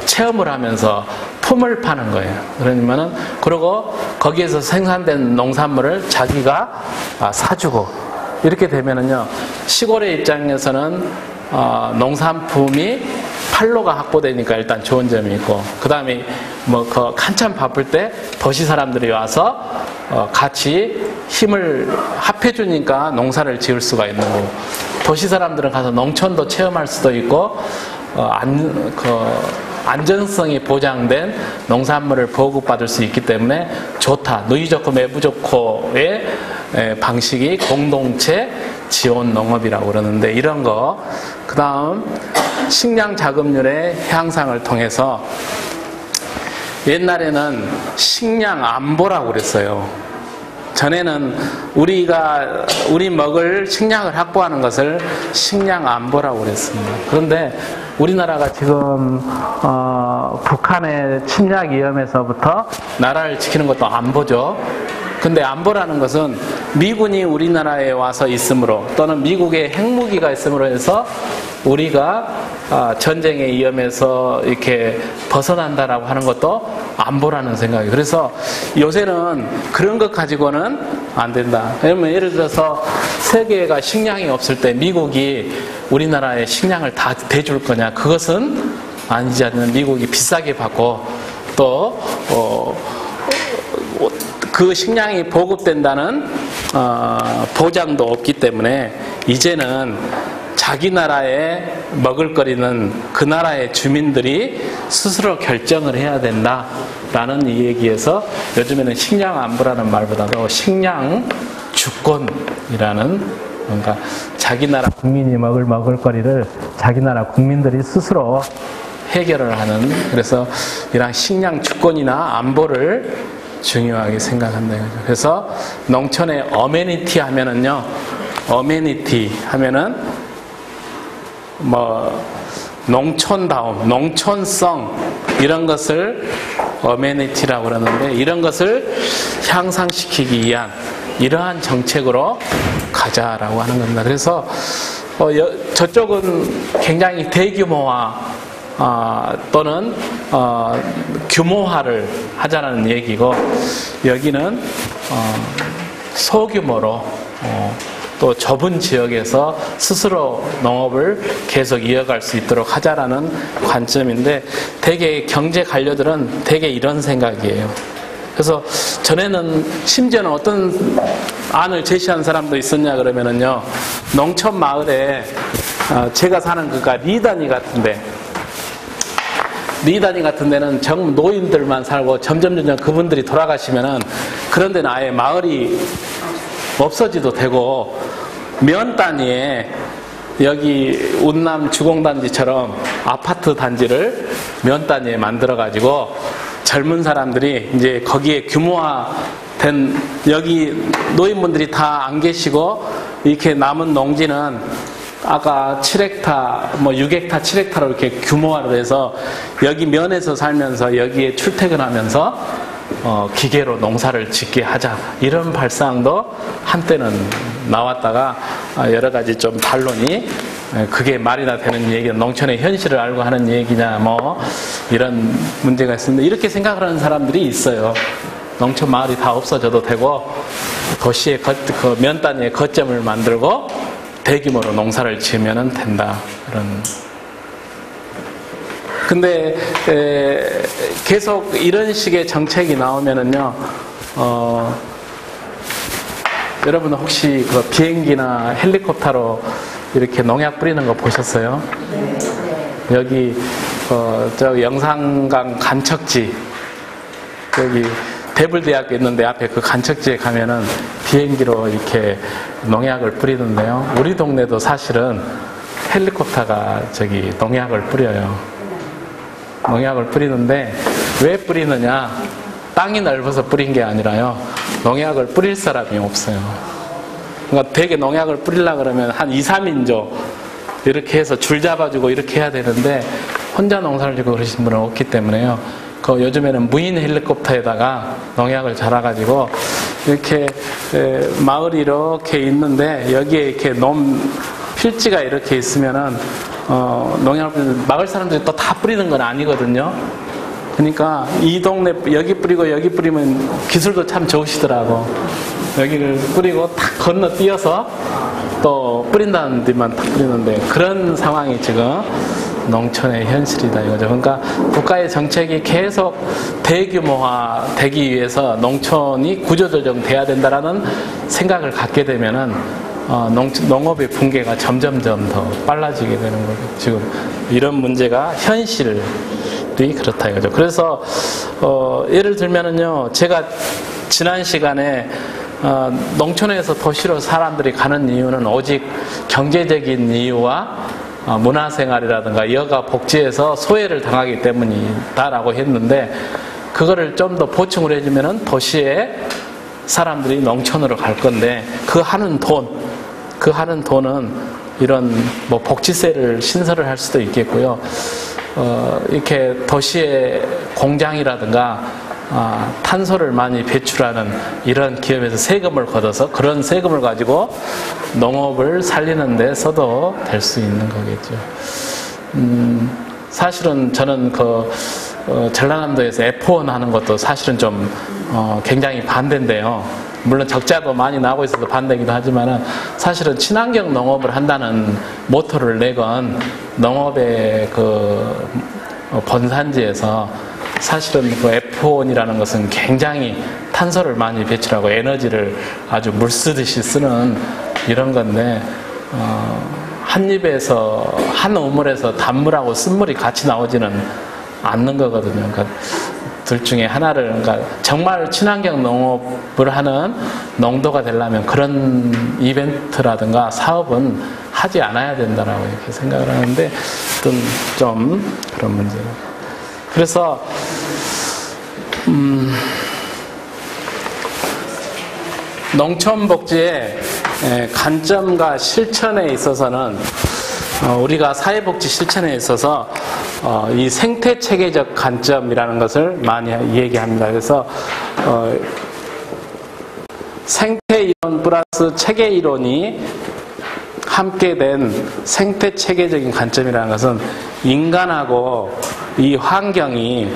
체험을 하면서 품을 파는 거예요. 그러면은, 그리고 거기에서 생산된 농산물을 자기가 사주고, 이렇게 되면은요, 시골의 입장에서는 농산품이 판로가 확보되니까 일단 좋은 점이 있고, 그 다음에 한참 바쁠 때 도시 사람들이 와서 같이 힘을 합해주니까 농사를 지을 수가 있는 거고, 도시 사람들은 가서 농촌도 체험할 수도 있고, 안전성이 보장된 농산물을 보급받을 수 있기 때문에 좋다. 누이 좋고 매부 좋고의 방식이 공동체 지원 농업이라고 그러는데, 이런 거. 그 다음 식량 자급률의 향상을 통해서, 옛날에는 식량 안보라고 그랬어요. 전에는 우리 먹을 식량을 확보하는 것을 식량 안보라고 그랬습니다. 그런데 우리나라가 지금 북한의 침략 위험에서부터 나라를 지키는 것도 안보죠. 근데 안보라는 것은 미군이 우리나라에 와서 있으므로, 또는 미국의 핵무기가 있으므로 해서 우리가 전쟁의 위험에서 이렇게 벗어난다라고 하는 것도 안보라는 생각이에요. 그래서 요새는 그런 것 가지고는 안 된다. 왜냐면 예를 들어서 세계가 식량이 없을 때 미국이 우리나라에 식량을 다 대줄 거냐? 그것은 아니지 않는, 미국이 비싸게 받고 또 그 식량이 보급된다는 보장도 없기 때문에 이제는 자기 나라의 먹을거리는 그 나라의 주민들이 스스로 결정을 해야 된다라는 이 얘기에서 요즘에는 식량 안보라는 말보다도 식량 주권이라는, 그러니까 자기 나라 국민이 먹을 먹을거리를 자기 나라 국민들이 스스로 해결을 하는, 그래서 이런 식량 주권이나 안보를 중요하게 생각한다. 그래서 농촌의 어메니티 하면은요, 어메니티 하면은 농촌다움, 농촌성, 이런 것을 어메니티라고 그러는데, 이런 것을 향상시키기 위한 이러한 정책으로 가자라고 하는 겁니다. 그래서 저쪽은 굉장히 대규모화 또는 규모화를 하자는 얘기고, 여기는 소규모로 또 좁은 지역에서 스스로 농업을 계속 이어갈 수 있도록 하자라는 관점인데, 대개 경제 관료들은 대개 이런 생각이에요. 그래서 전에는 심지어는 어떤 안을 제시한 사람도 있었냐 그러면은요, 농촌 마을에 제가 사는 리단위 같은 데는 정 노인들만 살고 점점 그분들이 돌아가시면은 그런 데는 아예 마을이 없어지도 되고, 면 단위에 여기 운남 주공단지처럼 아파트 단지를 면 단위에 만들어 가지고 젊은 사람들이 이제 거기에 규모화된, 여기 노인분들이 다 안 계시고 이렇게 남은 농지는 아까 7헥타, 6헥타, 7헥타로 이렇게 규모화를 해서 여기 면에서 살면서 여기에 출퇴근하면서 기계로 농사를 짓게 하자, 이런 발상도 한때는 나왔다가 여러 가지 좀 반론이, 그게 말이나 되는 얘기는 농촌의 현실을 알고 하는 얘기냐 이런 문제가 있습니다. 이렇게 생각하는 사람들이 있어요. 농촌 마을이 다 없어져도 되고 도시의 그 면 단위의 거점을 만들고 대규모로 농사를 지으면 된다, 이런. 근데 계속 이런 식의 정책이 나오면은요, 여러분 혹시 그 비행기나 헬리콥터로 이렇게 농약 뿌리는 거 보셨어요? 여기 저 영산강 간척지, 여기 대불대학교 있는데 앞에 그 간척지에 가면은 비행기로 이렇게 농약을 뿌리던데요. 우리 동네도 사실은 헬리콥터가 저기 농약을 뿌려요. 농약을 뿌리는데 왜 뿌리느냐? 땅이 넓어서 뿌린 게 아니라요. 농약을 뿌릴 사람이 없어요. 그러니까 되게 농약을 뿌리려고 그러면 한 2, 3인조 이렇게 해서 줄 잡아주고 이렇게 해야 되는데 혼자 농사를 짓고 그러신 분은 없기 때문에요. 그 요즘에는 무인 헬리콥터에다가 농약을 잘라가지고 이렇게 마을이 이렇게 있는데 여기에 이렇게 필지가 이렇게 있으면은 농약을 마을 사람들이 또 다 뿌리는 건 아니거든요. 그러니까 이 동네 여기 뿌리고 여기 뿌리면 기술도 참 좋으시더라고. 여기를 뿌리고 탁 건너뛰어서 또 뿌린다는 데만 탁 뿌리는데 그런 상황이 지금 농촌의 현실이다 이거죠. 그러니까 국가의 정책이 계속 대규모화 되기 위해서 농촌이 구조조정돼야 된다라는 생각을 갖게 되면은 농업의 붕괴가 점점점 더 빨라지게 되는 거죠. 지금 이런 문제가 현실이 그렇다 이거죠. 그래서 예를 들면은요, 제가 지난 시간에 농촌에서 도시로 사람들이 가는 이유는 오직 경제적인 이유와 문화생활이라든가 여가 복지에서 소외를 당하기 때문이다라고 했는데 그거를 좀 더 보충을 해주면은 도시에 사람들이 농촌으로 갈 건데 그 하는 돈은 이런 뭐 복지세를 신설을 할 수도 있겠고요. 이렇게 도시의 공장이라든가 탄소를 많이 배출하는 이런 기업에서 세금을 걷어서 그런 세금을 가지고 농업을 살리는 데 써도 될 수 있는 거겠죠. 사실은 저는 전라남도에서 F1 하는 것도 사실은 좀 굉장히 반대인데요. 물론 적자도 많이 나고 있어서 반대이기도 하지만 사실은 친환경 농업을 한다는 모토를 내건 농업의 그 본산지에서 사실은 그 F1이라는 것은 굉장히 탄소를 많이 배출하고 에너지를 아주 물 쓰듯이 쓰는 이런 건데 한 입에서 한 우물에서 단물하고 쓴물이 같이 나오지는 않는 거거든요. 그러니까 둘 중에 하나를, 그러니까 정말 친환경 농업을 하는 농도가 되려면 그런 이벤트라든가 사업은 하지 않아야 된다라고 이렇게 생각을 하는데 어떤 좀 그런 문제예요. 그래서 농촌복지의 관점과 실천에 있어서는 우리가 사회복지 실천에 있어서 이 생태체계적 관점이라는 것을 많이 얘기합니다. 그래서 생태이론 플러스 체계이론이 함께 된 생태체계적인 관점이라는 것은 인간하고 이 환경이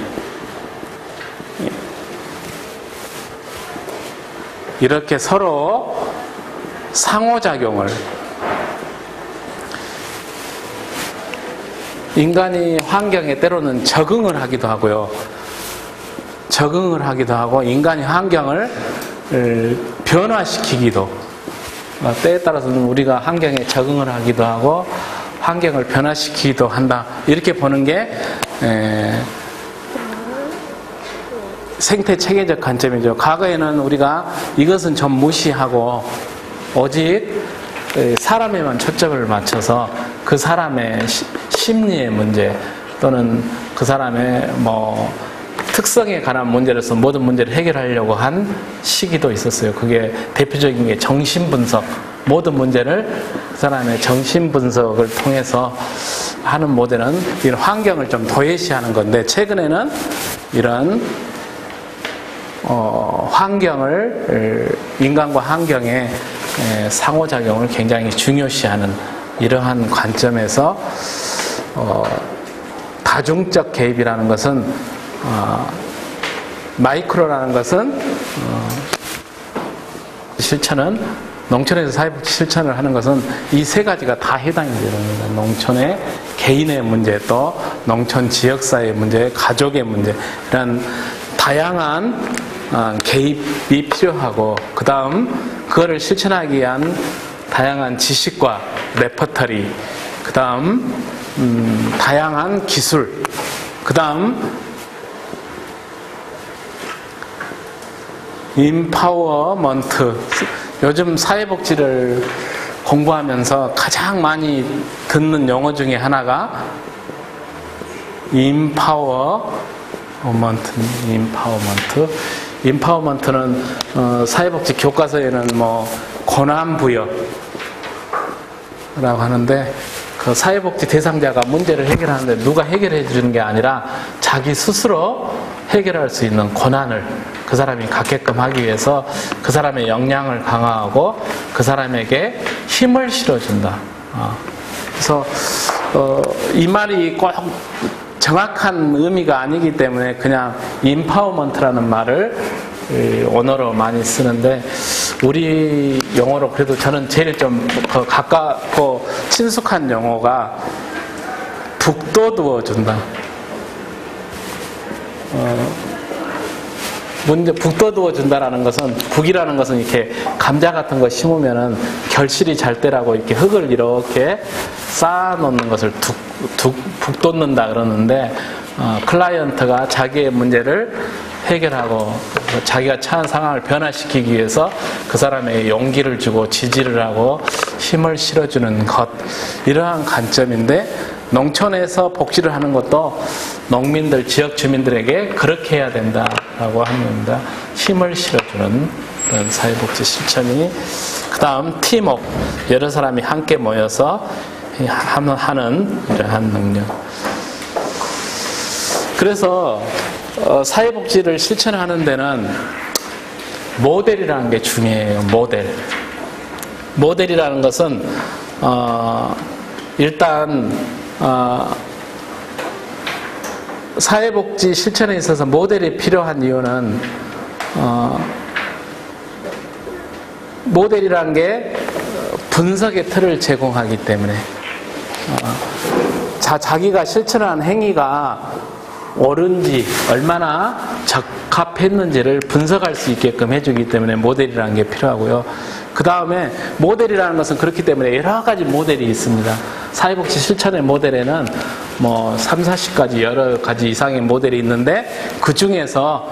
이렇게 서로 상호작용을, 인간이 환경에 때로는 적응을 하기도 하고요. 적응을 하기도 하고 인간이 환경을 변화시키기도, 때에 따라서는 우리가 환경에 적응을 하기도 하고 환경을 변화시키기도 한다. 이렇게 보는 게 생태 체계적 관점이죠. 과거에는 우리가 이것은 좀 무시하고 오직 사람에만 초점을 맞춰서 그 사람의 심리의 문제 또는 그 사람의 뭐 특성에 관한 문제로서 모든 문제를 해결하려고 한 시기도 있었어요. 그게 대표적인 게 정신분석, 모든 문제를 그 사람의 정신분석을 통해서 하는 모델은 이런 환경을 좀 도외시하는 건데, 최근에는 이런 환경을, 인간과 환경의 상호작용을 굉장히 중요시하는 이러한 관점에서 다중적 개입이라는 것은 마이크로라는 것은 실천은, 농촌에서 사회복지 실천을 하는 것은 이 세 가지가 다 해당이 됩니다. 농촌의 개인의 문제, 또 농촌 지역사회의 문제, 가족의 문제, 이런 다양한 개입이 필요하고, 그 다음 그거를 실천하기 위한 다양한 지식과 레퍼터리, 그 다음 다양한 기술, 그 다음 임파워먼트. 요즘 사회복지를 공부하면서 가장 많이 듣는 용어 중에 하나가 임파워먼트는 사회복지 교과서에는 뭐 권한부여라고 하는데, 그 사회복지 대상자가 문제를 해결하는데 누가 해결해 주는 게 아니라 자기 스스로 해결할 수 있는 권한을 그 사람이 갖게끔 하기 위해서 그 사람의 역량을 강화하고 그 사람에게 힘을 실어준다. 그래서 이 말이 꼭 정확한 의미가 아니기 때문에 그냥 임파워먼트라는 말을 언어로 많이 쓰는데, 우리 용어로 그래도 저는 제일 좀 가깝고 친숙한 용어가 북돋워 준다. 북돋워 준다라는 것은, 북이라는 것은 이렇게 감자 같은 거 심으면은 결실이 잘 때라고 이렇게 흙을 이렇게 쌓아 놓는 것을 북돋는다 그러는데, 클라이언트가 자기의 문제를 해결하고 자기가 처한 상황을 변화시키기 위해서 그 사람에게 용기를 주고 지지를 하고 힘을 실어주는 것, 이러한 관점인데, 농촌에서 복지를 하는 것도 농민들, 지역 주민들에게 그렇게 해야 된다라고 합니다. 힘을 실어주는 그런 사회복지 실천이. 그 다음 팀워크, 여러 사람이 함께 모여서 하는 이러한 능력. 그래서 사회복지를 실천하는 데는 모델이라는 게 중요해요. 모델이라는 것은 일단 사회복지 실천에 있어서 모델이 필요한 이유는 모델이라는 게 분석의 틀을 제공하기 때문에 자기가 실천한 행위가 옳은지 얼마나 적합했는지를 분석할 수 있게끔 해주기 때문에 모델이라는 게 필요하고요. 그 다음에 모델이라는 것은 그렇기 때문에 여러 가지 모델이 있습니다. 사회복지 실천의 모델에는 뭐 3, 40가지 여러 가지 이상의 모델이 있는데, 그 중에서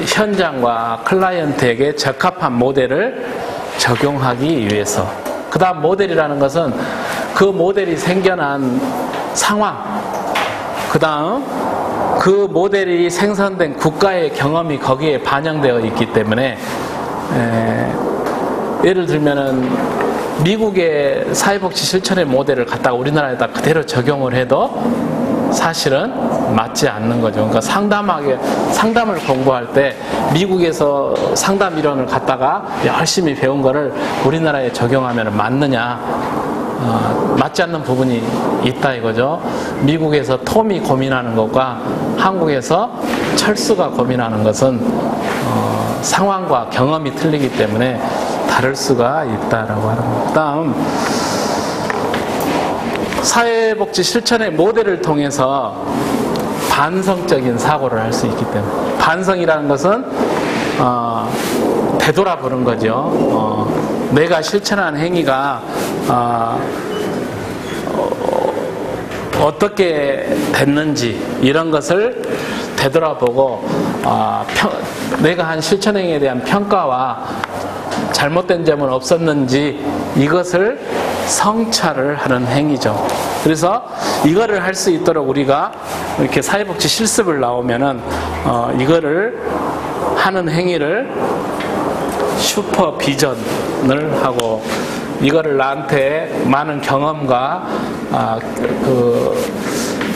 현장과 클라이언트에게 적합한 모델을 적용하기 위해서, 그 다음 모델이라는 것은 그 모델이 생겨난 상황, 그 다음 그 모델이 생산된 국가의 경험이 거기에 반영되어 있기 때문에, 예를 들면은 미국의 사회복지 실천의 모델을 갖다가 우리나라에다 그대로 적용을 해도 사실은 맞지 않는 거죠. 그러니까 상담을 공부할 때 미국에서 상담 이론을 갖다가 열심히 배운 거를 우리나라에 적용하면 맞느냐, 맞지 않는 부분이 있다 이거죠. 미국에서 톰이 고민하는 것과 한국에서 철수가 고민하는 것은 상황과 경험이 틀리기 때문에 다를 수가 있다라고 하는 것. 다음, 사회복지 실천의 모델을 통해서 반성적인 사고를 할 수 있기 때문에, 반성이라는 것은 되돌아보는 거죠. 내가 실천한 행위가 어떻게 됐는지 이런 것을 되돌아보고 내가 한 실천 행위에 대한 평가와 잘못된 점은 없었는지 이것을 성찰을 하는 행위죠. 그래서 이거를 할 수 있도록 우리가 이렇게 사회복지 실습을 나오면은 이거를 하는 행위를 슈퍼비전을 하고, 이거를 나한테 많은 경험과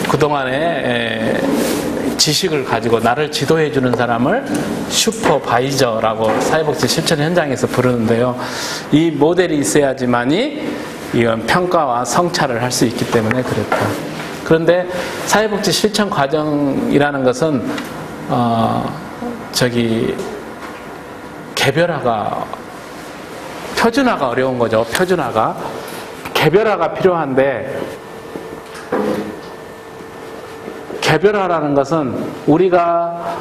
그동안의 지식을 가지고 나를 지도해 주는 사람을 슈퍼바이저라고 사회복지 실천 현장에서 부르는데요. 이 모델이 있어야지만이 이건 평가와 성찰을 할 수 있기 때문에 그렇다. 그런데 사회복지 실천 과정이라는 것은 표준화가 어려운 거죠. 개별화가 필요한데, 개별화라는 것은 우리가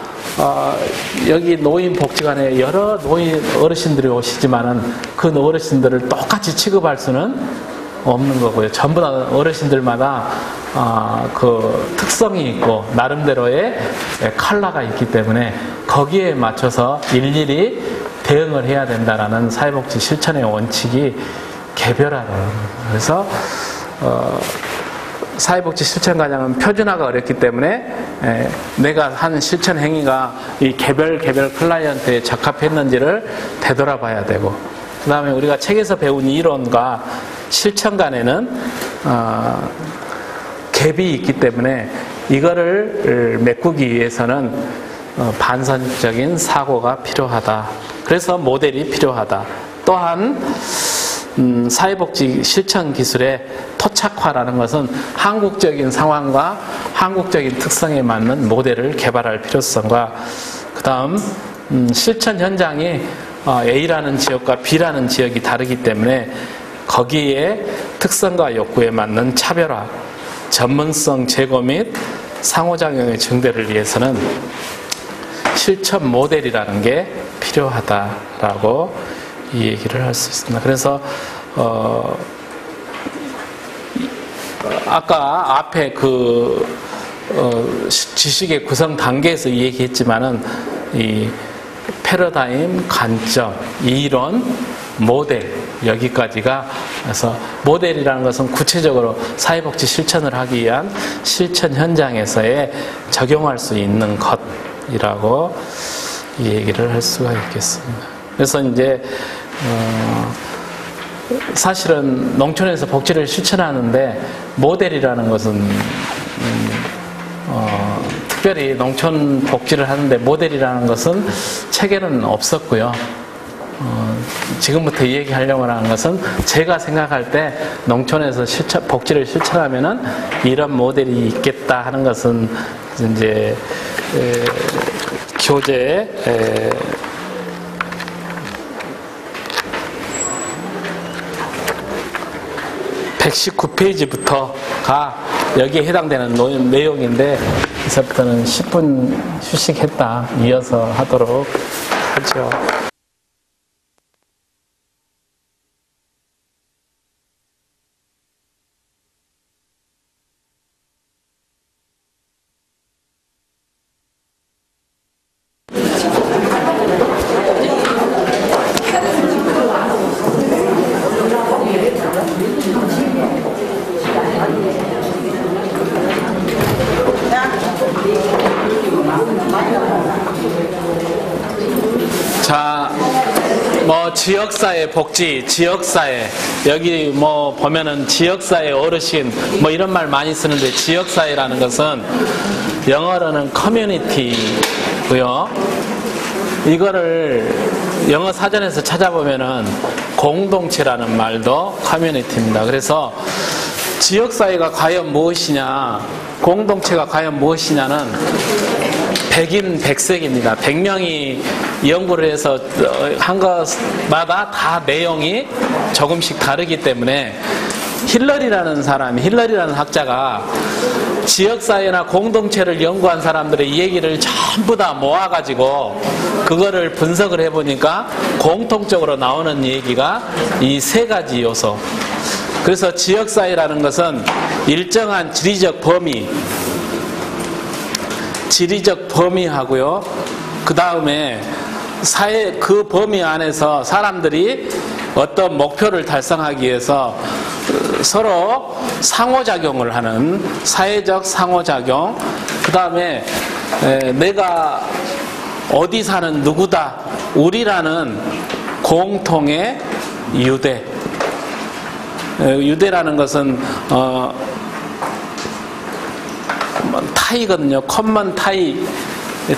여기 노인복지관에 여러 노인 어르신들이 오시지만은 그 어르신들을 똑같이 취급할 수는 없는 거고요. 전부 다 어르신들마다 그 특성이 있고 나름대로의 컬러가 있기 때문에 거기에 맞춰서 일일이 대응을 해야 된다라는 사회복지 실천의 원칙이 개별화돼요. 그래서 사회복지 실천과정은 표준화가 어렵기 때문에 내가 한 실천 행위가 이 개별 클라이언트에 적합했는지를 되돌아봐야 되고, 그 다음에 우리가 책에서 배운 이론과 실천 간에는 갭이 있기 때문에 이거를 메꾸기 위해서는 반선적인 사고가 필요하다. 그래서 모델이 필요하다. 또한 사회복지 실천 기술의 토착화라는 것은 한국적인 상황과 한국적인 특성에 맞는 모델을 개발할 필요성과, 그 다음 실천 현장이 A라는 지역과 B라는 지역이 다르기 때문에 거기에 특성과 욕구에 맞는 차별화, 전문성 제고 및 상호작용의 증대를 위해서는 실천 모델이라는 게 필요하다라고 이 얘기를 할 수 있습니다. 그래서 아까 앞에 지식의 구성 단계에서 이 얘기했지만은 이 패러다임, 관점, 이론, 모델, 여기까지가, 그래서 모델이라는 것은 구체적으로 사회복지 실천을 하기 위한 실천 현장에서의 적용할 수 있는 것이라고 이 얘기를 할 수가 있겠습니다. 그래서 이제 사실은 농촌에서 복지를 실천하는데 모델이라는 것은 특별히 농촌 복지를 하는데 모델이라는 것은 책에는 없었고요. 지금부터 얘기하려고 하는 것은 제가 생각할 때 농촌에서 복지를 실천하면은 이런 모델이 있겠다 하는 것은 이제 교재 119페이지부터가 여기에 해당되는 내용인데, 이제부터는 10분 휴식했다 이어서 하도록 하죠. 자, 지역사회 복지, 지역사회, 여기 보면은 지역사회 어르신, 이런 말 많이 쓰는데, 지역사회라는 것은 영어로는 커뮤니티고요. 이거를 영어 사전에서 찾아보면은 공동체라는 말도 커뮤니티입니다. 그래서 지역사회가 과연 무엇이냐, 공동체가 과연 무엇이냐는 백인 백색입니다. 100명이 연구를 해서 한 것마다 다 내용이 조금씩 다르기 때문에 힐러리라는 학자가 지역사회나 공동체를 연구한 사람들의 이 얘기를 전부 다 모아가지고 그거를 분석을 해보니까 공통적으로 나오는 얘기가 이 세 가지 요소. 그래서 지역사회라는 것은 일정한 지리적 범위하고요. 그 다음에 그 범위 안에서 사람들이 어떤 목표를 달성하기 위해서 서로 상호작용을 하는 사회적 상호작용, 그 다음에 내가 어디 사는 누구다, 우리라는 공통의 유대. 유대라는 것은 타이거든요. 커먼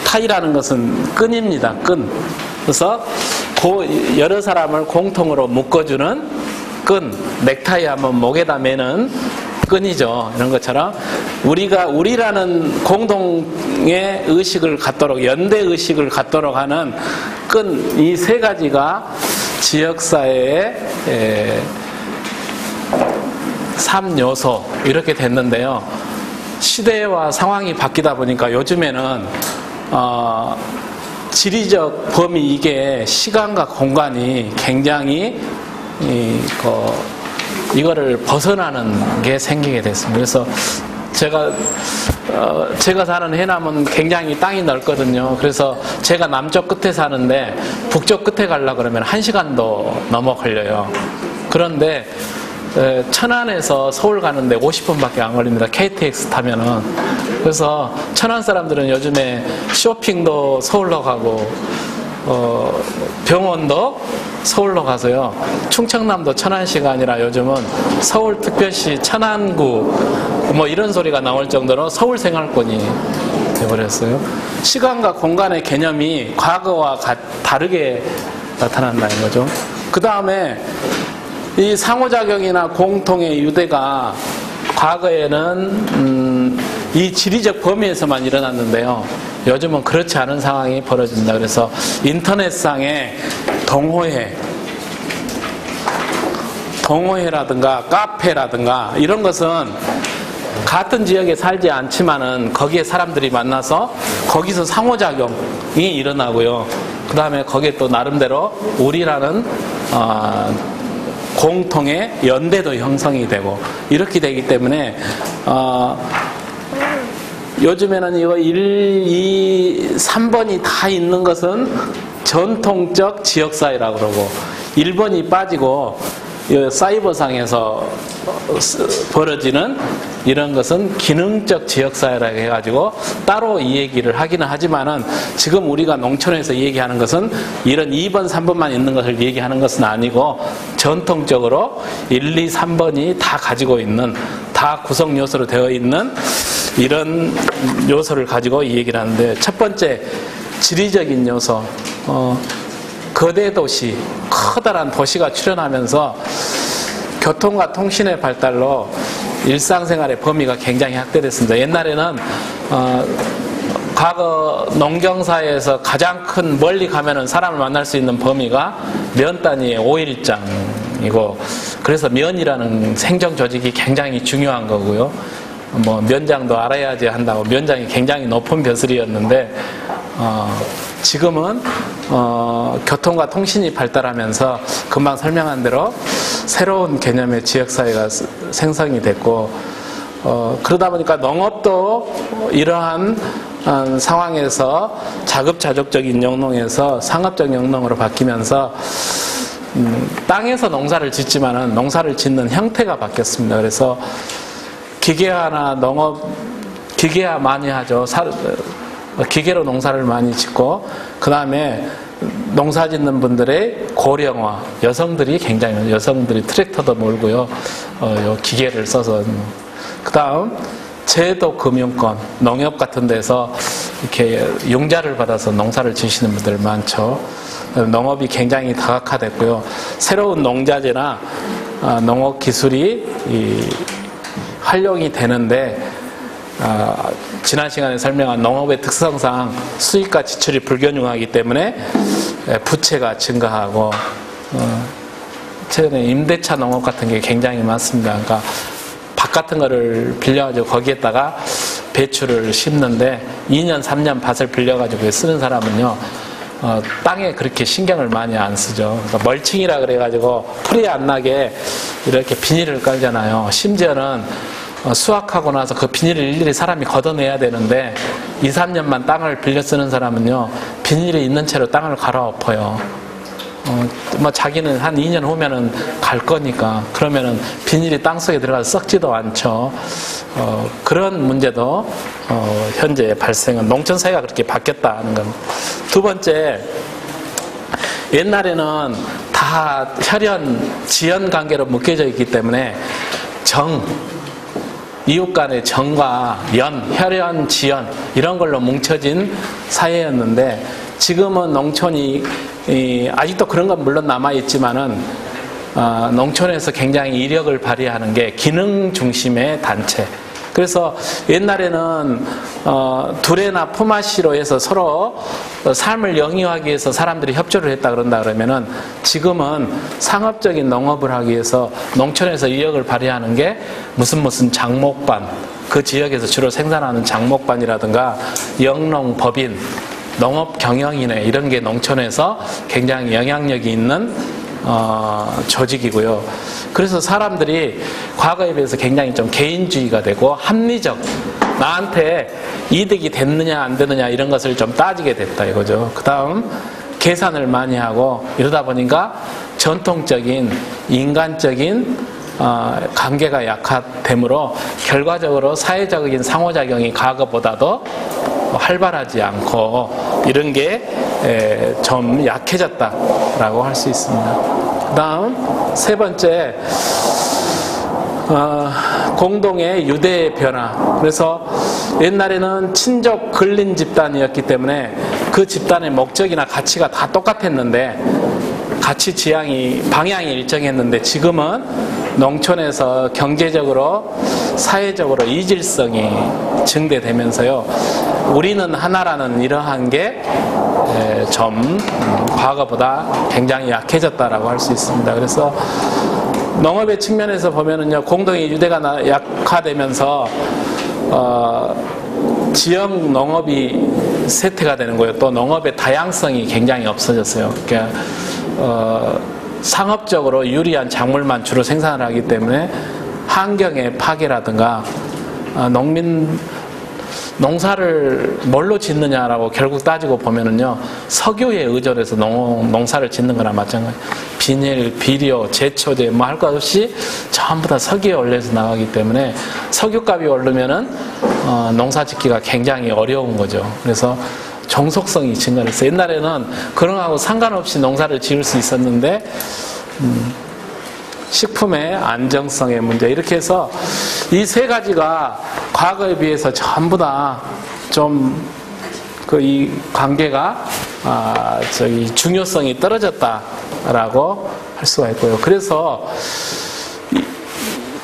타이라는 것은 끈입니다. 끈. 그래서 여러 사람을 공통으로 묶어주는 끈. 넥타이 한번 목에다 매는 끈이죠. 이런 것처럼 우리라는 공동의 의식을 갖도록, 연대 의식을 갖도록 하는 끈, 이 세 가지가 지역사회의 3요소 이렇게 됐는데요. 시대와 상황이 바뀌다 보니까 요즘에는 지리적 범위, 이게 시간과 공간이 굉장히 이거를 벗어나는 게 생기게 됐습니다. 그래서 제가 사는 해남은 굉장히 땅이 넓거든요. 그래서 제가 남쪽 끝에 사는데 북쪽 끝에 가려고 그러면 1시간도 넘어 걸려요. 그런데 천안에서 서울 가는데 50분밖에 안 걸립니다. KTX 타면은. 그래서 천안 사람들은 요즘에 쇼핑도 서울로 가고 병원도 서울로 가서요. 충청남도 천안시가 아니라 요즘은 서울특별시 천안구 뭐 이런 소리가 나올 정도로 서울 생활권이 돼버렸어요. 시간과 공간의 개념이 과거와 다르게 나타난다는 거죠. 그 다음에 이 상호작용이나 공통의 유대가 과거에는 이 지리적 범위에서만 일어났는데요. 요즘은 그렇지 않은 상황이 벌어진다. 그래서 인터넷상의 동호회라든가 카페라든가 이런 것은 같은 지역에 살지 않지만은 거기에 사람들이 만나서 거기서 상호작용이 일어나고요. 그 다음에 거기에 또 나름대로 우리라는 공통의 연대도 형성이 되고 이렇게 되기 때문에 요즘에는 이거 1, 2, 3번이 다 있는 것은 전통적 지역사회라고 그러고 1번이 빠지고 사이버상에서 벌어지는 이런 것은 기능적 지역사회라고 해가지고 따로 이 얘기를 하기는 하지만은 지금 우리가 농촌에서 얘기하는 것은 이런 2번, 3번만 있는 것을 얘기하는 것은 아니고 전통적으로 1, 2, 3번이 다 가지고 있는 다 구성 요소로 되어 있는 이런 요소를 가지고 이 얘기를 하는데 첫 번째 지리적인 요소 거대 도시, 커다란 도시가 출현하면서 교통과 통신의 발달로 일상생활의 범위가 굉장히 확대됐습니다. 옛날에는 과거 농경사회에서 가장 큰 멀리 가면은 사람을 만날 수 있는 범위가 면 단위의 5일장이고 그래서 면이라는 생존 조직이 굉장히 중요한 거고요. 뭐 면장도 알아야지 한다고 면장이 굉장히 높은 벼슬이었는데 지금은 교통과 통신이 발달하면서 금방 설명한 대로 새로운 개념의 지역사회가 생성이 됐고 그러다 보니까 농업도 이러한 상황에서 자급자족적인 영농에서 상업적 영농으로 바뀌면서 땅에서 농사를 짓지만은 농사를 짓는 형태가 바뀌었습니다. 그래서 기계화나 기계화 많이 하죠. 기계로 농사를 많이 짓고 그 다음에 농사 짓는 분들의 고령화, 여성들이 트랙터도 몰고요. 기계를 써서 그 다음 제도 금융권, 농협 같은 데서 이렇게 융자를 받아서 농사를 지시는 분들 많죠. 농업이 굉장히 다각화됐고요. 새로운 농자재나 농업 기술이 활용이 되는데 지난 시간에 설명한 농업의 특성상 수익과 지출이 불균형하기 때문에 부채가 증가하고 최근에 임대차 농업 같은 게 굉장히 많습니다. 그러니까 밭 같은 거를 빌려가지고 거기에다가 배추를 심는데 2년, 3년 밭을 빌려가지고 쓰는 사람은요 땅에 그렇게 신경을 많이 안 쓰죠. 그러니까 멀칭이라 그래가지고 풀이 안 나게 이렇게 비닐을 깔잖아요. 심지어는 수확하고 나서 그 비닐을 일일이 사람이 걷어내야 되는데 2, 3년만 땅을 빌려 쓰는 사람은요 비닐이 있는 채로 땅을 갈아엎어요. 뭐 자기는 한 2년 후면은 갈 거니까 그러면은 비닐이 땅속에 들어가서 썩지도 않죠. 그런 문제도 현재 발생은 농촌 사회가 그렇게 바뀌었다는 겁니다. 두 번째, 옛날에는 다 혈연, 지연 관계로 묶여져 있기 때문에 이웃 간의 정과 연, 혈연, 지연 이런 걸로 뭉쳐진 사회였는데 지금은 농촌이 아직도 그런 건 물론 남아있지만은 농촌에서 굉장히 이력을 발휘하는 게 기능 중심의 단체. 그래서 옛날에는 두레나 품앗이로 해서 서로 삶을 영위하기 위해서 사람들이 협조를 했다 그런다 그러면은 지금은 상업적인 농업을 하기 위해서 농촌에서 이력을 발휘하는 게 무슨 장목반, 그 지역에서 주로 생산하는 장목반이라든가 영농, 법인, 농업 경영인회 이런 게 농촌에서 굉장히 영향력이 있는 조직이고요. 그래서 사람들이 과거에 비해서 굉장히 좀 개인주의가 되고 합리적, 나한테 이득이 됐느냐 안 되느냐 이런 것을 좀 따지게 됐다 이거죠. 그 다음 계산을 많이 하고 이러다 보니까 전통적인 인간적인 관계가 약화되므로 결과적으로 사회적인 상호작용이 과거보다도 활발하지 않고 이런 게 좀 약해졌다라고 할 수 있습니다. 그 다음 세 번째, 공동의 유대의 변화. 그래서 옛날에는 친족 근린 집단이었기 때문에 그 집단의 목적이나 가치가 다 똑같았는데 가치 지향이 방향이 일정했는데 지금은 농촌에서 경제적으로 사회적으로 이질성이 증대되면서요, 우리는 하나라는 이러한 게 좀 과거보다 굉장히 약해졌다라고 할 수 있습니다. 그래서 농업의 측면에서 보면은요, 공동의 유대가 약화되면서 지역 농업이 쇠퇴가 되는 거예요. 또 농업의 다양성이 굉장히 없어졌어요. 그러니까 상업적으로 유리한 작물만 주로 생산을 하기 때문에 환경의 파괴라든가 농사를 뭘로 짓느냐라고 결국 따지고 보면은요, 석유에 의존해서 농사를 짓는 거나 마찬가지. 비닐, 비료, 제초제 뭐 할 것 없이 전부 다 석유에 올려서 나가기 때문에 석유값이 오르면은 농사 짓기가 굉장히 어려운 거죠. 그래서 종속성이 증가했어요. 옛날에는 그런 거하고 상관없이 농사를 지을 수 있었는데 식품의 안정성의 문제, 이렇게 해서 이 세 가지가 과거에 비해서 전부 다 좀 이 관계가 중요성이 떨어졌다라고 할 수가 있고요. 그래서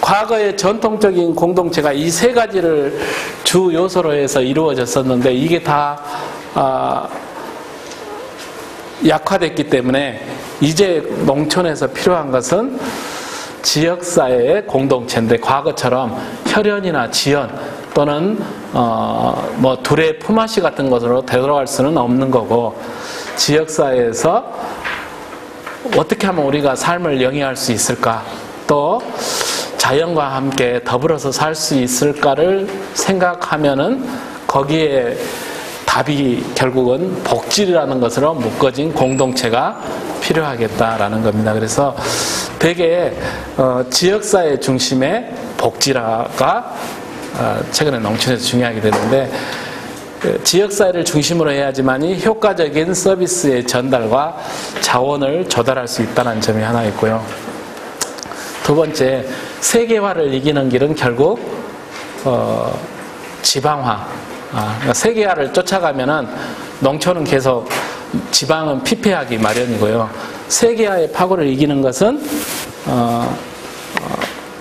과거의 전통적인 공동체가 이 세 가지를 주 요소로 해서 이루어졌었는데 이게 다 약화됐기 때문에 이제 농촌에서 필요한 것은 지역사회의 공동체인데, 과거처럼 혈연이나 지연 또는 뭐 둘의 품앗이 같은 것으로 되돌아갈 수는 없는 거고, 지역사회에서 어떻게 하면 우리가 삶을 영위할 수 있을까, 또 자연과 함께 더불어서 살 수 있을까를 생각하면은 거기에 답이 결국은 복지라는 것으로 묶어진 공동체가 필요하겠다라는 겁니다. 그래서 되게 지역사회 중심의 복지가 최근에 농촌에서 중요하게 되는데, 지역사회를 중심으로 해야지만이 효과적인 서비스의 전달과 자원을 조달할 수 있다는 점이 하나 있고요. 두 번째, 세계화를 이기는 길은 결국 지방화. 그러니까 세계화를 쫓아가면은 농촌은 계속, 지방은 피폐하기 마련이고요. 세계화의 파고를 이기는 것은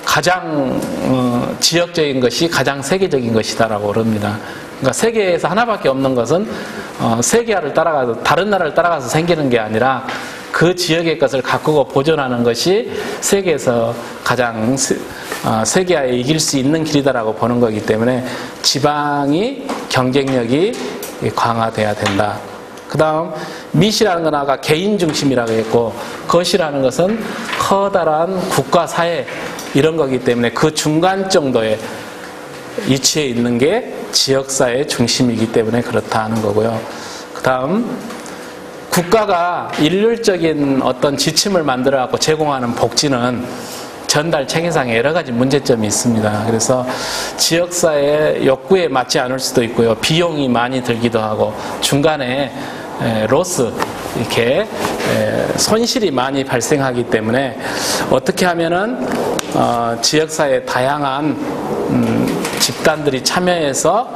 가장 지역적인 것이 가장 세계적인 것이다라고 그럽니다. 그러니까 세계에서 하나밖에 없는 것은 세계화를 따라가서 다른 나라를 따라가서 생기는 게 아니라 그 지역의 것을 가꾸고 보존하는 것이 세계에서 가장 세계화에 이길 수 있는 길이다라고 보는 거기 때문에 지방이 경쟁력이 강화돼야 된다. 그 다음 미시라는 건 아까 개인 중심이라고 했고, 것이라는 것은 커다란 국가 사회 이런 거기 때문에 그 중간 정도에 위치해 있는 게 지역사회 중심이기 때문에 그렇다 하는 거고요. 그 다음 국가가 일률적인 어떤 지침을 만들어 갖고 제공하는 복지는 전달 체계상에 여러 가지 문제점이 있습니다. 그래서 지역사회 욕구에 맞지 않을 수도 있고요. 비용이 많이 들기도 하고 중간에 로스, 이렇게 손실이 많이 발생하기 때문에 어떻게 하면은 지역사회 다양한 집단들이 참여해서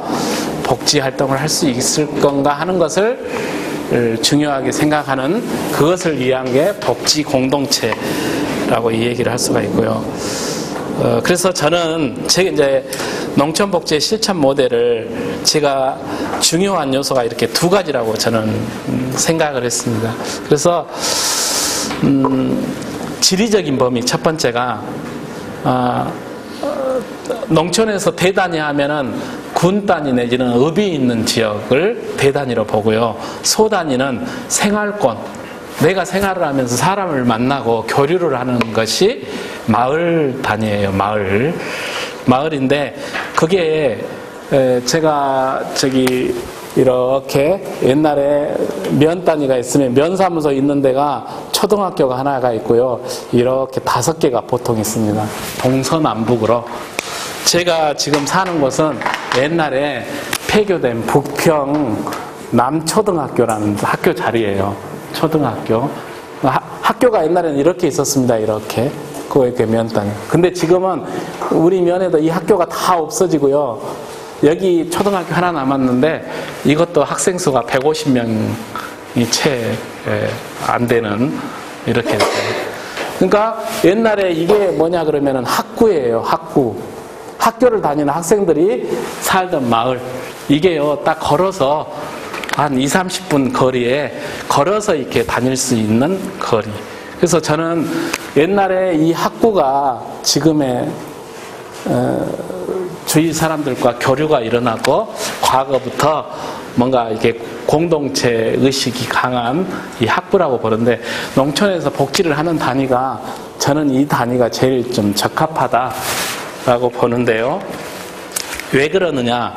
복지 활동을 할 수 있을 건가 하는 것을 중요하게 생각하는, 그것을 위한 게 복지 공동체라고 이 얘기를 할 수가 있고요. 그래서 저는 이제 농촌복지의 실천 모델을 제가 중요한 요소가 이렇게 두 가지라고 저는 생각을 했습니다. 그래서 지리적인 범위 첫 번째가 농촌에서 대단위 하면은 군 단위 내지는 읍이 있는 지역을 대단위로 보고요. 소단위는 생활권, 내가 생활을 하면서 사람을 만나고 교류를 하는 것이 마을 단위예요. 마을인데 그게 제가 이렇게 옛날에 면 단위가 있으면 면사무소 있는 데가 초등학교가 하나가 있고요. 이렇게 5개가 보통 있습니다. 동서남북으로. 제가 지금 사는 곳은 옛날에 폐교된 북평 남초등학교라는 학교 자리예요. 초등학교. 학교가 옛날에는 이렇게 있었습니다. 이렇게. 이렇게 면 단위. 근데 지금은 우리 면에도 이 학교가 다 없어지고요. 여기 초등학교 하나 남았는데 이것도 학생 수가 150명이 채 안 되는 이렇게 됐어요. 그러니까 옛날에 이게 뭐냐 그러면은 학구예요. 학구. 학교를 다니는 학생들이 살던 마을. 이게요, 딱 걸어서 한 20-30분 거리에 걸어서 이렇게 다닐 수 있는 거리. 그래서 저는 옛날에 이 학구가 지금의 주위 사람들과 교류가 일어나고 과거부터 뭔가 이렇게 공동체 의식이 강한 이 학부라고 보는데, 농촌에서 복지를 하는 단위가 저는 이 단위가 제일 좀 적합하다라고 보는데요. 왜 그러느냐?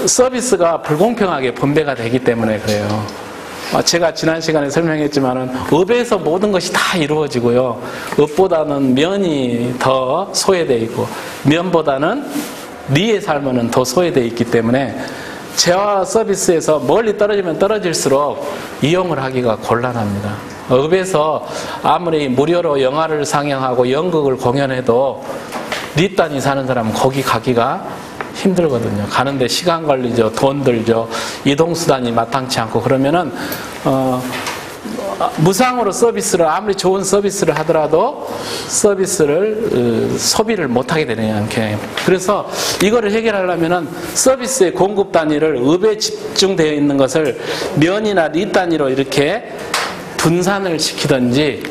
서비스가 불공평하게 분배가 되기 때문에 그래요. 제가 지난 시간에 설명했지만은 읍에서 모든 것이 다 이루어지고요. 읍보다는 면이 더 소외되어 있고 면보다는 리의 삶은 더 소외되어 있기 때문에 재화 서비스에서 멀리 떨어지면 떨어질수록 이용을 하기가 곤란합니다. 읍에서 아무리 무료로 영화를 상영하고 연극을 공연해도 리 단위 사는 사람은 거기 가기가 힘들거든요. 가는데 시간 걸리죠. 돈 들죠. 이동수단이 마땅치 않고 그러면은 무상으로 서비스를 아무리 좋은 서비스를 하더라도 서비스를 소비를 못하게 되는 경향입니다. 그래서 이거를 해결하려면은 서비스의 공급 단위를 읍에 집중되어 있는 것을 면이나 리 단위로 이렇게 분산을 시키든지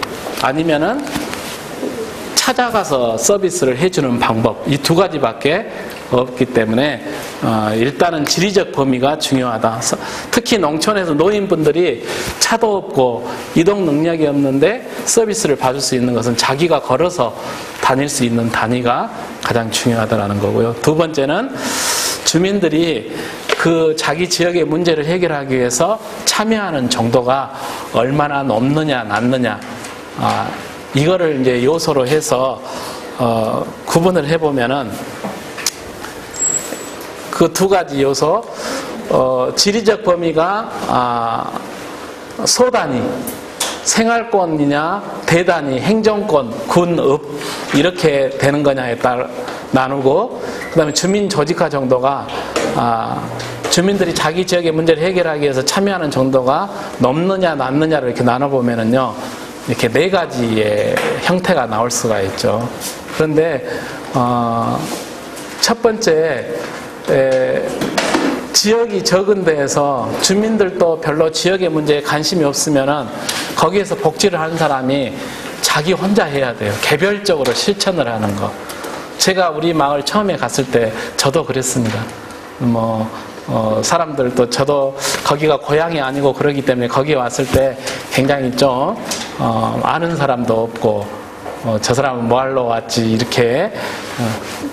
아니면은 찾아가서 서비스를 해주는 방법, 이 2가지밖에 없기 때문에 일단은 지리적 범위가 중요하다. 특히 농촌에서 노인분들이 차도 없고 이동 능력이 없는데 서비스를 받을 수 있는 것은 자기가 걸어서 다닐 수 있는 단위가 가장 중요하다는 거고요. 2번째는 주민들이 그 자기 지역의 문제를 해결하기 위해서 참여하는 정도가 얼마나 높느냐 낮느냐, 이거를 이제 요소로 해서 구분을 해보면은 그 2가지 요소, 지리적 범위가 소단위, 생활권이냐 대단위, 행정권, 군, 읍 이렇게 되는 거냐에 따라 나누고, 그 다음에 주민 조직화 정도가 주민들이 자기 지역의 문제를 해결하기 위해서 참여하는 정도가 높느냐 낮느냐를 이렇게 나눠보면은요, 이렇게 4가지의 형태가 나올 수가 있죠. 그런데 첫 번째, 지역이 적은 데에서 주민들도 별로 지역의 문제에 관심이 없으면은 거기에서 복지를 하는 사람이 자기 혼자 해야 돼요. 개별적으로 실천을 하는 거. 제가 우리 마을 처음에 갔을 때 저도 그랬습니다. 사람들도 저도 거기가 고향이 아니고 그러기 때문에 거기에 왔을 때 굉장히 좀 아는 사람도 없고 저 사람은 뭐하러 왔지 이렇게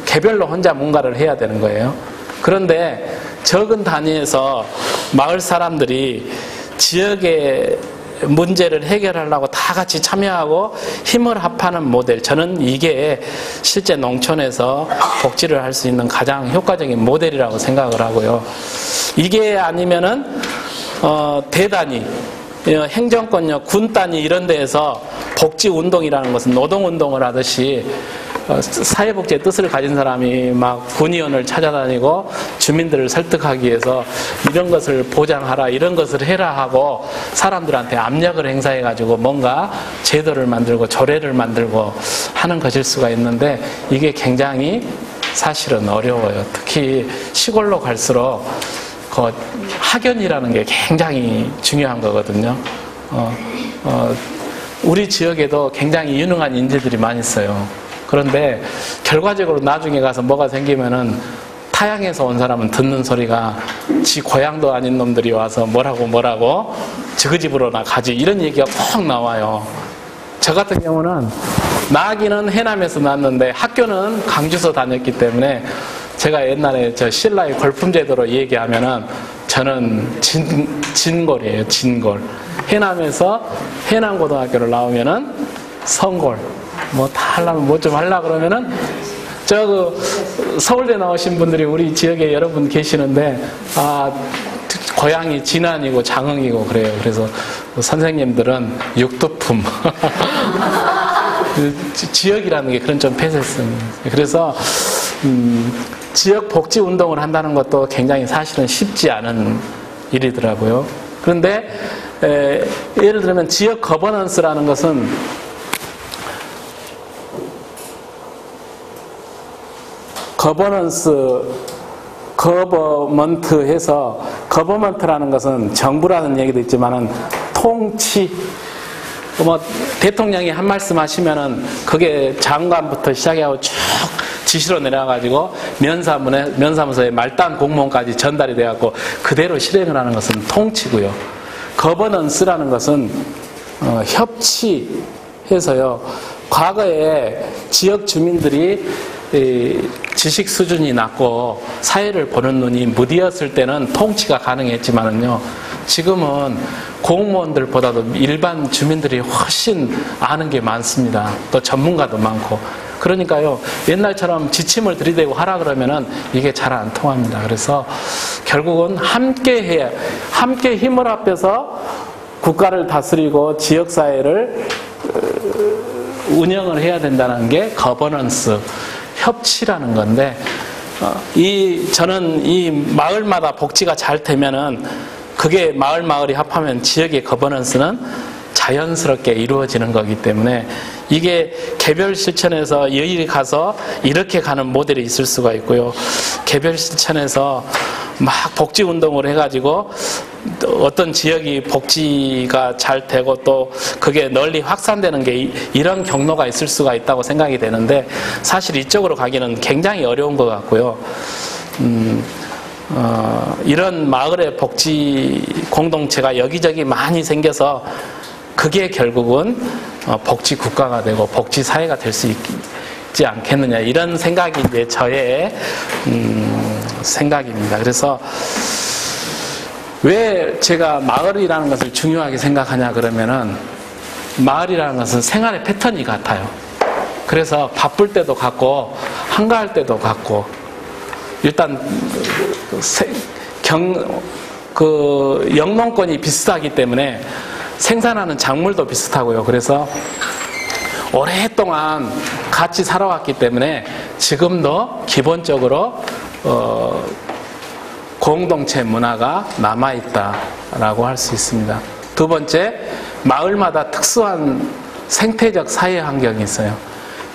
개별로 혼자 뭔가를 해야 되는 거예요. 그런데 적은 단위에서 마을 사람들이 지역의 문제를 해결하려고 다 같이 참여하고 힘을 합하는 모델, 저는 이게 실제 농촌에서 복지를 할 수 있는 가장 효과적인 모델이라고 생각을 하고요. 이게 아니면은 대단위, 행정권력, 군 단위 이런 데에서 복지운동이라는 것은 노동운동을 하듯이 사회복지의 뜻을 가진 사람이 막 군의원을 찾아다니고 주민들을 설득하기 위해서 이런 것을 보장하라, 이런 것을 해라 하고 사람들한테 압력을 행사해가지고 뭔가 제도를 만들고 조례를 만들고 하는 것일 수가 있는데, 이게 굉장히 사실은 어려워요. 특히 시골로 갈수록 그 학연이라는 게 굉장히 중요한 거거든요. 우리 지역에도 굉장히 유능한 인재들이 많이 있어요. 그런데 결과적으로 나중에 가서 뭐가 생기면은 타향에서 온 사람은 듣는 소리가 지 고향도 아닌 놈들이 와서 뭐라고 저그 집으로나 가지, 이런 얘기가 꼭 나와요. 저 같은 경우는 나기는 해남에서 났는데 학교는 강주서 다녔기 때문에 제가 옛날에 저 신라의 골품제도로 얘기하면은 저는 진골이에요. 진골. 해남에서 해남고등학교를 나오면은 성골. 뭐 다 하려면 뭐 좀 하려고 그러면은 서울대 나오신 분들이 우리 지역에 여러분 계시는데 고향이 진안이고 장흥이고 그래요. 그래서 선생님들은 육두품 지역이라는 게 그런 좀 폐쇄성이. 그래서 지역 복지 운동을 한다는 것도 굉장히 사실은 쉽지 않은 일이더라고요. 그런데 예를 들면 지역 거버넌스라는 것은 거버먼트 해서, 거버먼트라는 것은 정부라는 얘기도 있지만은 통치, 뭐 대통령이 한 말씀 하시면은 그게 장관부터 시작해서 쭉 지시로 내려가지고 면사무소에 말단 공무원까지 전달이 돼갖고 그대로 실행을 하는 것은 통치고요. 거버넌스라는 것은 협치해서요. 과거에 지역 주민들이 지식 수준이 낮고 사회를 보는 눈이 무디었을 때는 통치가 가능했지만은요, 지금은 공무원들보다도 일반 주민들이 훨씬 아는 게 많습니다. 또 전문가도 많고. 그러니까요, 옛날처럼 지침을 들이대고 하라 그러면은 이게 잘 안 통합니다. 그래서 결국은 함께 힘을 합해서 국가를 다스리고 지역사회를 운영을 해야 된다는 게 거버넌스, 협치라는 건데, 저는 이 마을마다 복지가 잘 되면은 그게 마을이 합하면 지역의 거버넌스는 자연스럽게 이루어지는 거기 때문에 이게 개별 실천에서 여기 가서 이렇게 가는 모델이 있을 수가 있고요. 개별 실천에서 막 복지 운동을 해가지고 어떤 지역이 복지가 잘 되고 또 그게 널리 확산되는 게 이런 경로가 있을 수가 있다고 생각이 되는데, 사실 이쪽으로 가기는 굉장히 어려운 것 같고요. 이런 마을의 복지 공동체가 여기저기 많이 생겨서 그게 결국은 복지 국가가 되고 복지 사회가 될 수 있지 않겠느냐, 이런 생각이 이제 저의 생각입니다. 그래서 왜 제가 마을이라는 것을 중요하게 생각하냐 그러면은, 마을이라는 것은 생활의 패턴이 같아요. 그래서 바쁠 때도 같고 한가할 때도 같고, 일단 영농권이 비슷하기 때문에 생산하는 작물도 비슷하고요. 그래서 오랫동안 같이 살아왔기 때문에 지금도 기본적으로 공동체 문화가 남아있다라고 할 수 있습니다. 두 번째, 마을마다 특수한 생태적 사회 환경이 있어요.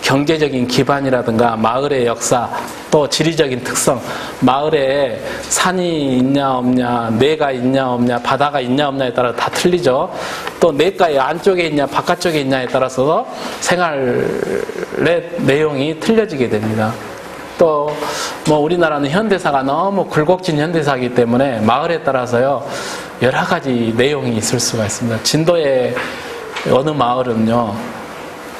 경제적인 기반이라든가 마을의 역사, 또 지리적인 특성, 마을에 산이 있냐 없냐, 내가 있냐 없냐, 바다가 있냐 없냐에 따라 다 틀리죠. 또 내가의 안쪽에 있냐 바깥쪽에 있냐에 따라서 생활의 내용이 틀려지게 됩니다. 또 뭐 우리나라는 현대사가 너무 굴곡진 현대사이기 때문에 마을에 따라서요 여러 가지 내용이 있을 수가 있습니다. 진도의 어느 마을은요,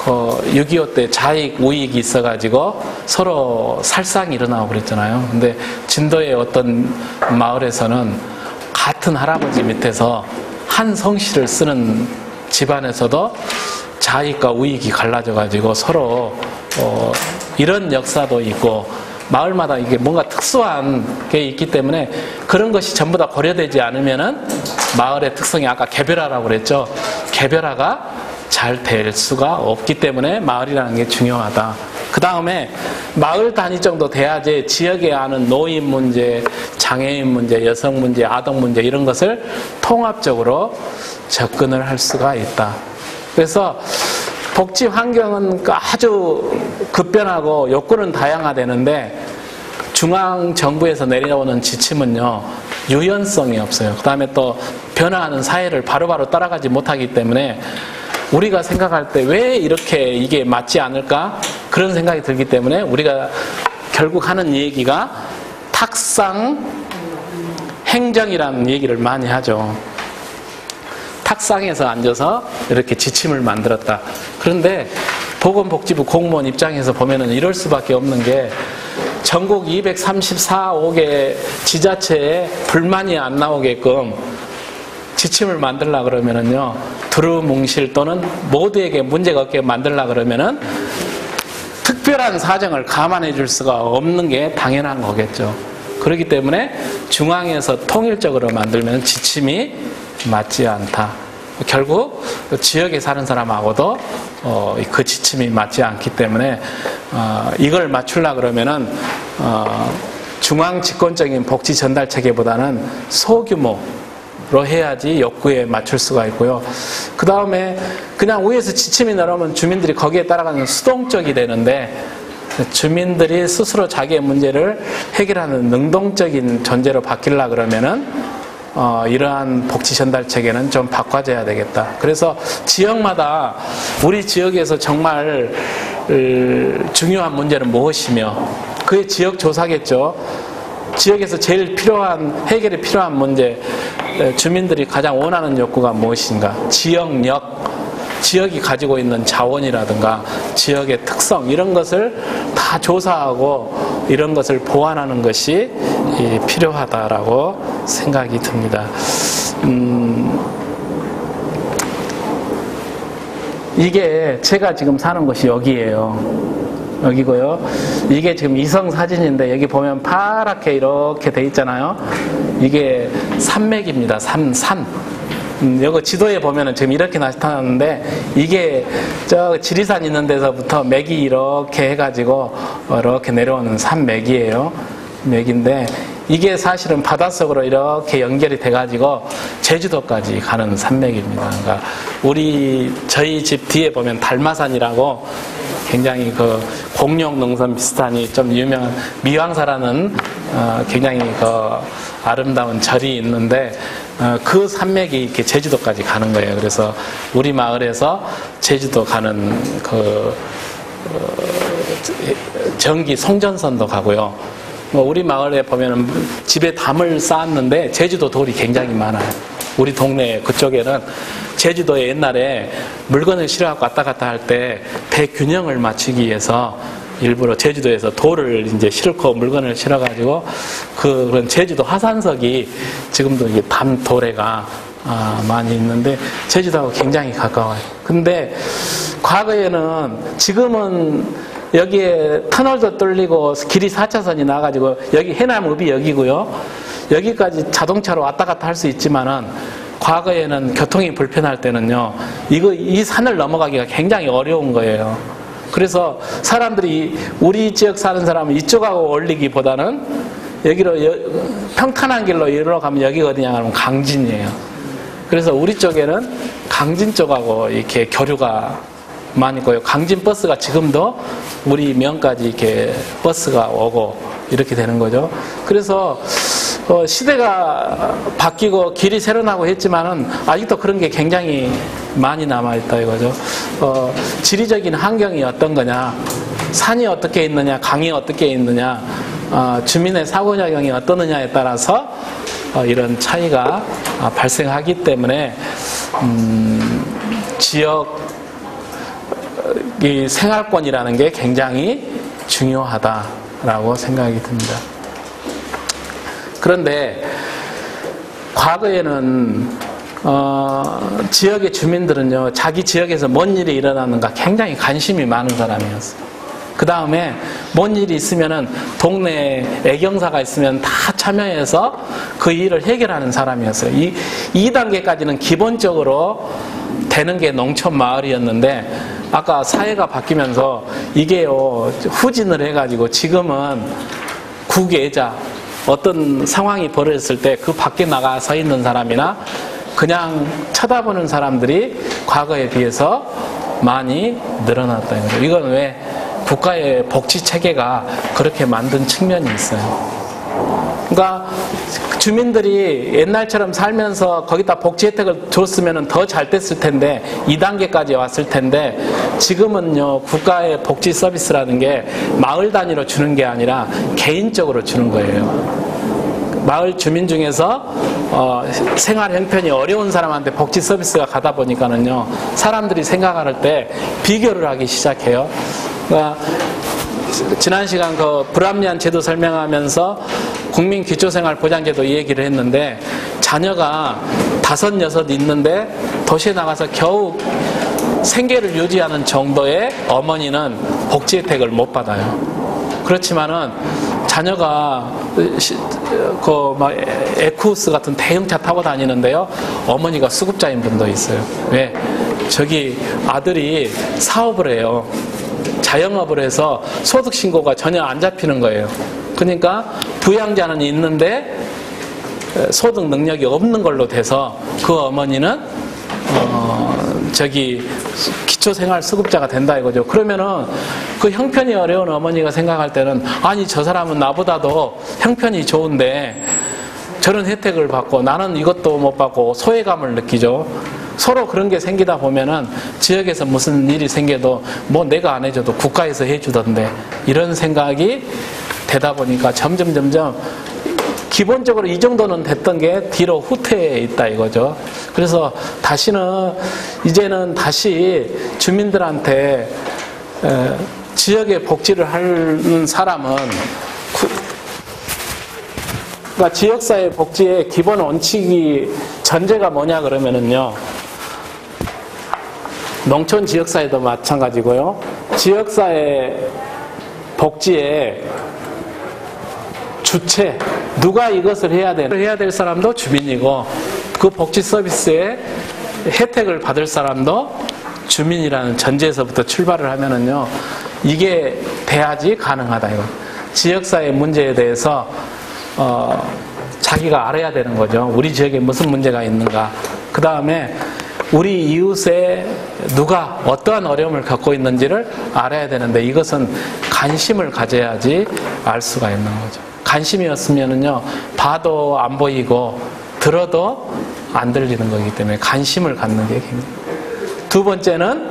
6.25 때 자익, 우익이 있어가지고 서로 살상이 일어나고 그랬잖아요. 근데 진도의 어떤 마을에서는 같은 할아버지 밑에서 한 성씨를 쓰는 집안에서도 자익과 우익이 갈라져가지고 서로 이런 역사도 있고, 마을마다 이게 뭔가 특수한 게 있기 때문에 그런 것이 전부 다 고려되지 않으면은 마을의 특성이 아까 개별화라고 그랬죠. 개별화가 잘 될 수가 없기 때문에 마을이라는 게 중요하다. 그 다음에 마을 단위 정도 돼야지 지역에 아는 노인 문제, 장애인 문제, 여성 문제, 아동 문제 이런 것을 통합적으로 접근을 할 수가 있다. 그래서 복지 환경은 아주 급변하고 요건은 다양화되는데 중앙정부에서 내려오는 지침은요 유연성이 없어요. 그 다음에 또 변화하는 사회를 바로바로 따라가지 못하기 때문에 우리가 생각할 때 왜 이렇게 이게 맞지 않을까? 그런 생각이 들기 때문에 우리가 결국 하는 얘기가 탁상 행정이라는 얘기를 많이 하죠. 탁상에서 앉아서 이렇게 지침을 만들었다. 그런데 보건복지부 공무원 입장에서 보면은 이럴 수밖에 없는 게, 전국 234억의 지자체에 불만이 안 나오게끔 지침을 만들려 그러면은요, 두루뭉실 또는 모두에게 문제가 없게 만들려 그러면은 특별한 사정을 감안해 줄 수가 없는 게 당연한 거겠죠. 그렇기 때문에 중앙에서 통일적으로 만들면 지침이 맞지 않다. 결국 지역에 사는 사람하고도 그 지침이 맞지 않기 때문에 이걸 맞추려 그러면은 중앙 집권적인 복지 전달 체계보다는 소규모로 해야지 욕구에 맞출 수가 있고요. 그 다음에 그냥 위에서 지침이 나오면 주민들이 거기에 따라가는 수동적이 되는데, 주민들이 스스로 자기의 문제를 해결하는 능동적인 존재로 바뀌려 그러면은 이러한 복지 전달 체계는 좀 바꿔줘야 되겠다. 그래서 지역마다 우리 지역에서 정말 중요한 문제는 무엇이며, 그게 지역 조사겠죠. 지역에서 제일 필요한, 해결이 필요한 문제, 주민들이 가장 원하는 욕구가 무엇인가, 지역력, 지역이 가지고 있는 자원이라든가 지역의 특성, 이런 것을 다 조사하고 이런 것을 보완하는 것이 필요하다라고 생각이 듭니다. 이게 제가 지금 사는 곳이 여기고요. 이게 지금 이성 사진인데, 여기 보면 파랗게 이렇게 돼 있잖아요. 이게 산맥입니다. 산. 여기 지도에 보면은 지금 이렇게 나타나는데, 이게 저 지리산 있는 데서부터 맥이 이렇게 해가지고 이렇게 내려오는 산맥이에요. 맥인데, 이게 사실은 바닷속으로 이렇게 연결이 돼가지고 제주도까지 가는 산맥입니다. 그러니까 저희 집 뒤에 보면 달마산이라고 굉장히 그 공룡 능선 비슷하니 좀 유명한 미왕사라는 굉장히 그 아름다운 절이 있는데, 그 산맥이 이렇게 제주도까지 가는 거예요. 그래서 우리 마을에서 제주도 가는 전기 송전선도 가고요. 우리 마을에 보면은 집에 담을 쌓았는데 제주도 돌이 굉장히 많아요. 우리 동네 그쪽에는 제주도에 옛날에 물건을 실어갖고 왔다 갔다 할 때 배 균형을 맞추기 위해서 일부러 제주도에서 돌을 이제 싣고 물건을 실어가지고 그런 제주도 화산석이 지금도 이게 담 도래가 많이 있는데, 제주도하고 굉장히 가까워요. 근데 과거에는, 지금은 여기에 터널도 뚫리고 길이 4차선이 나가지고 여기 해남읍이 여기고요. 여기까지 자동차로 왔다 갔다 할 수 있지만은, 과거에는 교통이 불편할 때는요, 이 산을 넘어가기가 굉장히 어려운 거예요. 그래서 사람들이, 우리 지역 사는 사람은 이쪽하고 올리기보다는 여기로 평탄한 길로 이리로 가면 여기가 어디냐 하면 강진이에요. 그래서 우리 쪽에는 강진 쪽하고 이렇게 교류가 많이 있고요. 강진 버스가 지금도 우리 면까지 이렇게 버스가 오고 이렇게 되는 거죠. 그래서 시대가 바뀌고 길이 새로 나고 했지만은 아직도 그런 게 굉장히 많이 남아있다 이거죠. 지리적인 환경이 어떤 거냐, 산이 어떻게 있느냐, 강이 어떻게 있느냐, 주민의 사고작용이 어떠느냐에 따라서 이런 차이가 발생하기 때문에 지역 이 생활권이라는 게 굉장히 중요하다라고 생각이 듭니다. 그런데 과거에는 지역의 주민들은요, 자기 지역에서 뭔 일이 일어나는가 굉장히 관심이 많은 사람이었어요. 그 다음에 뭔 일이 있으면은 동네에 애경사가 있으면 다 참여해서 그 일을 해결하는 사람이었어요. 이 2단계까지는 기본적으로 되는 게 농촌 마을이었는데, 아까 사회가 바뀌면서 이게요, 후진을 해가지고 지금은 구계자, 어떤 상황이 벌어졌을 때 그 밖에 나가 서 있는 사람이나 그냥 쳐다보는 사람들이 과거에 비해서 많이 늘어났다는 거죠. 이건 왜? 국가의 복지 체계가 그렇게 만든 측면이 있어요. 그러니까 주민들이 옛날처럼 살면서 거기다 복지 혜택을 줬으면 더 잘 됐을 텐데, 2단계까지 왔을 텐데, 지금은요, 국가의 복지 서비스라는 게 마을 단위로 주는 게 아니라 개인적으로 주는 거예요. 마을 주민 중에서 생활 형편이 어려운 사람한테 복지 서비스가 가다 보니까는요, 사람들이 생각할 때 비교를 하기 시작해요. 그러니까 지난 시간 그 불합리한 제도 설명하면서 국민기초생활보장제도 이 얘기를 했는데, 자녀가 5, 6 있는데 도시에 나가서 겨우 생계를 유지하는 정도의 어머니는 복지 혜택을 못 받아요. 그렇지만은 자녀가 막 에쿠스 같은 대형차 타고 다니는데요, 어머니가 수급자인 분도 있어요. 왜? 저기 아들이 사업을 해요. 자영업을 해서 소득 신고가 전혀 안 잡히는 거예요. 그러니까 부양자는 있는데 소득 능력이 없는 걸로 돼서 그 어머니는 기초생활수급자가 된다 이거죠. 그러면은 그 형편이 어려운 어머니가 생각할 때는, 아니 저 사람은 나보다도 형편이 좋은데 저런 혜택을 받고 나는 이것도 못 받고 소외감을 느끼죠. 서로 그런 게 생기다 보면은 지역에서 무슨 일이 생겨도 뭐 내가 안 해줘도 국가에서 해주던데, 이런 생각이 되다 보니까 점점 기본적으로 이 정도는 됐던 게 뒤로 후퇴해 있다 이거죠. 그래서 이제는 다시 주민들한테 지역의 복지를 하는 사람은 그러니까 지역사회 복지의 기본 원칙이 전제가 뭐냐 그러면은요, 농촌 지역사회도 마찬가지고요, 지역사회 복지의 주체, 누가 이것을 해야 될 사람도 주민이고, 그 복지 서비스의 혜택을 받을 사람도 주민이라는 전제에서부터 출발을 하면은요, 이게 돼야지 가능하다 이거. 지역사회 문제에 대해서 자기가 알아야 되는 거죠. 우리 지역에 무슨 문제가 있는가. 그 다음에 우리 이웃에 누가 어떠한 어려움을 겪고 있는지를 알아야 되는데, 이것은 관심을 가져야지 알 수가 있는 거죠. 관심이었으면은요, 봐도 안 보이고 들어도 안 들리는 거기 때문에 관심을 갖는 게 굉장히. 두 번째는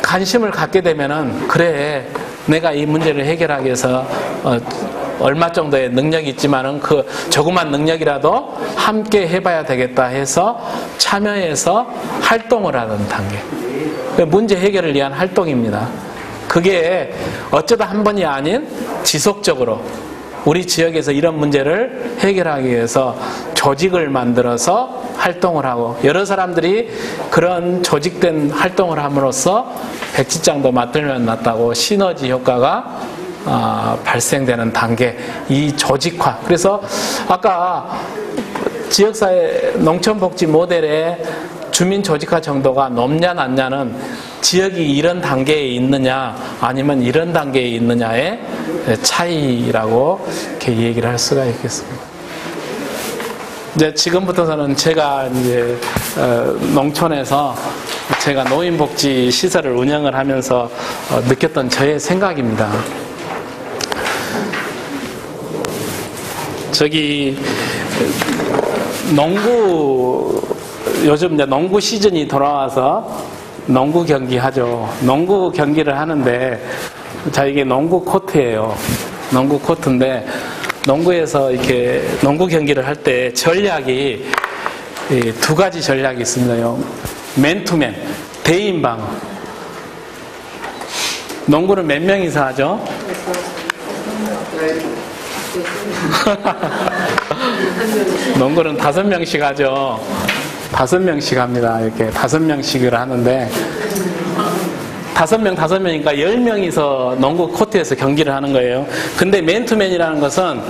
관심을 갖게 되면은, 그래 내가 이 문제를 해결하기 위해서 얼마 정도의 능력이 있지만은 그 조그만 능력이라도 함께 해봐야 되겠다 해서 참여해서 활동을 하는 단계. 문제 해결을 위한 활동입니다. 그게 어쩌다 한 번이 아닌 지속적으로 우리 지역에서 이런 문제를 해결하기 위해서 조직을 만들어서 활동을 하고, 여러 사람들이 그런 조직된 활동을 함으로써 백지장도 맞들면 낫다고 시너지 효과가 발생되는 단계, 이 조직화. 그래서 아까 지역사회 농촌복지 모델의 주민 조직화 정도가 높냐 낮냐는 지역이 이런 단계에 있느냐 아니면 이런 단계에 있느냐의 차이라고 이렇게 얘기를 할 수가 있겠습니다. 이제 지금부터는 제가 이제 농촌에서 제가 노인복지 시설을 운영을 하면서 느꼈던 저의 생각입니다. 저기 요즘 이제 농구 시즌이 돌아와서 농구 경기 하죠. 농구 경기를 하는데, 자, 이게 농구 코트예요. 농구 코트인데, 농구에서 이렇게 농구 경기를 할 때 전략이 2가지 전략이 있습니다. 맨투맨, 대인 방어. 농구는 몇 명이서 하죠? 농구는 5명씩 하죠. 5명씩 합니다. 이렇게 5명씩을 하는데, 5명, 5명이니까 10명이서 농구 코트에서 경기를 하는 거예요. 근데 맨투맨이라는 것은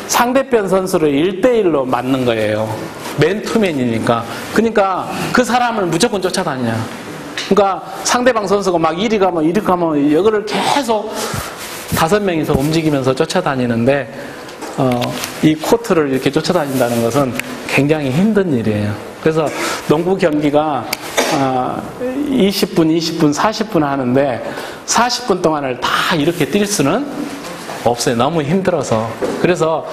상대편 선수를 1대1로 맞는 거예요. 맨투맨이니까. 그러니까 그 사람을 무조건 쫓아다니냐. 그러니까 상대방 선수가 막 이리 가면 이거를 계속 5명이서 움직이면서 쫓아다니는데, 이 코트를 이렇게 쫓아다닌다는 것은 굉장히 힘든 일이에요. 그래서 농구 경기가 20분, 40분 하는데 40분 동안을 다 이렇게 뛸 수는 없어요. 너무 힘들어서. 그래서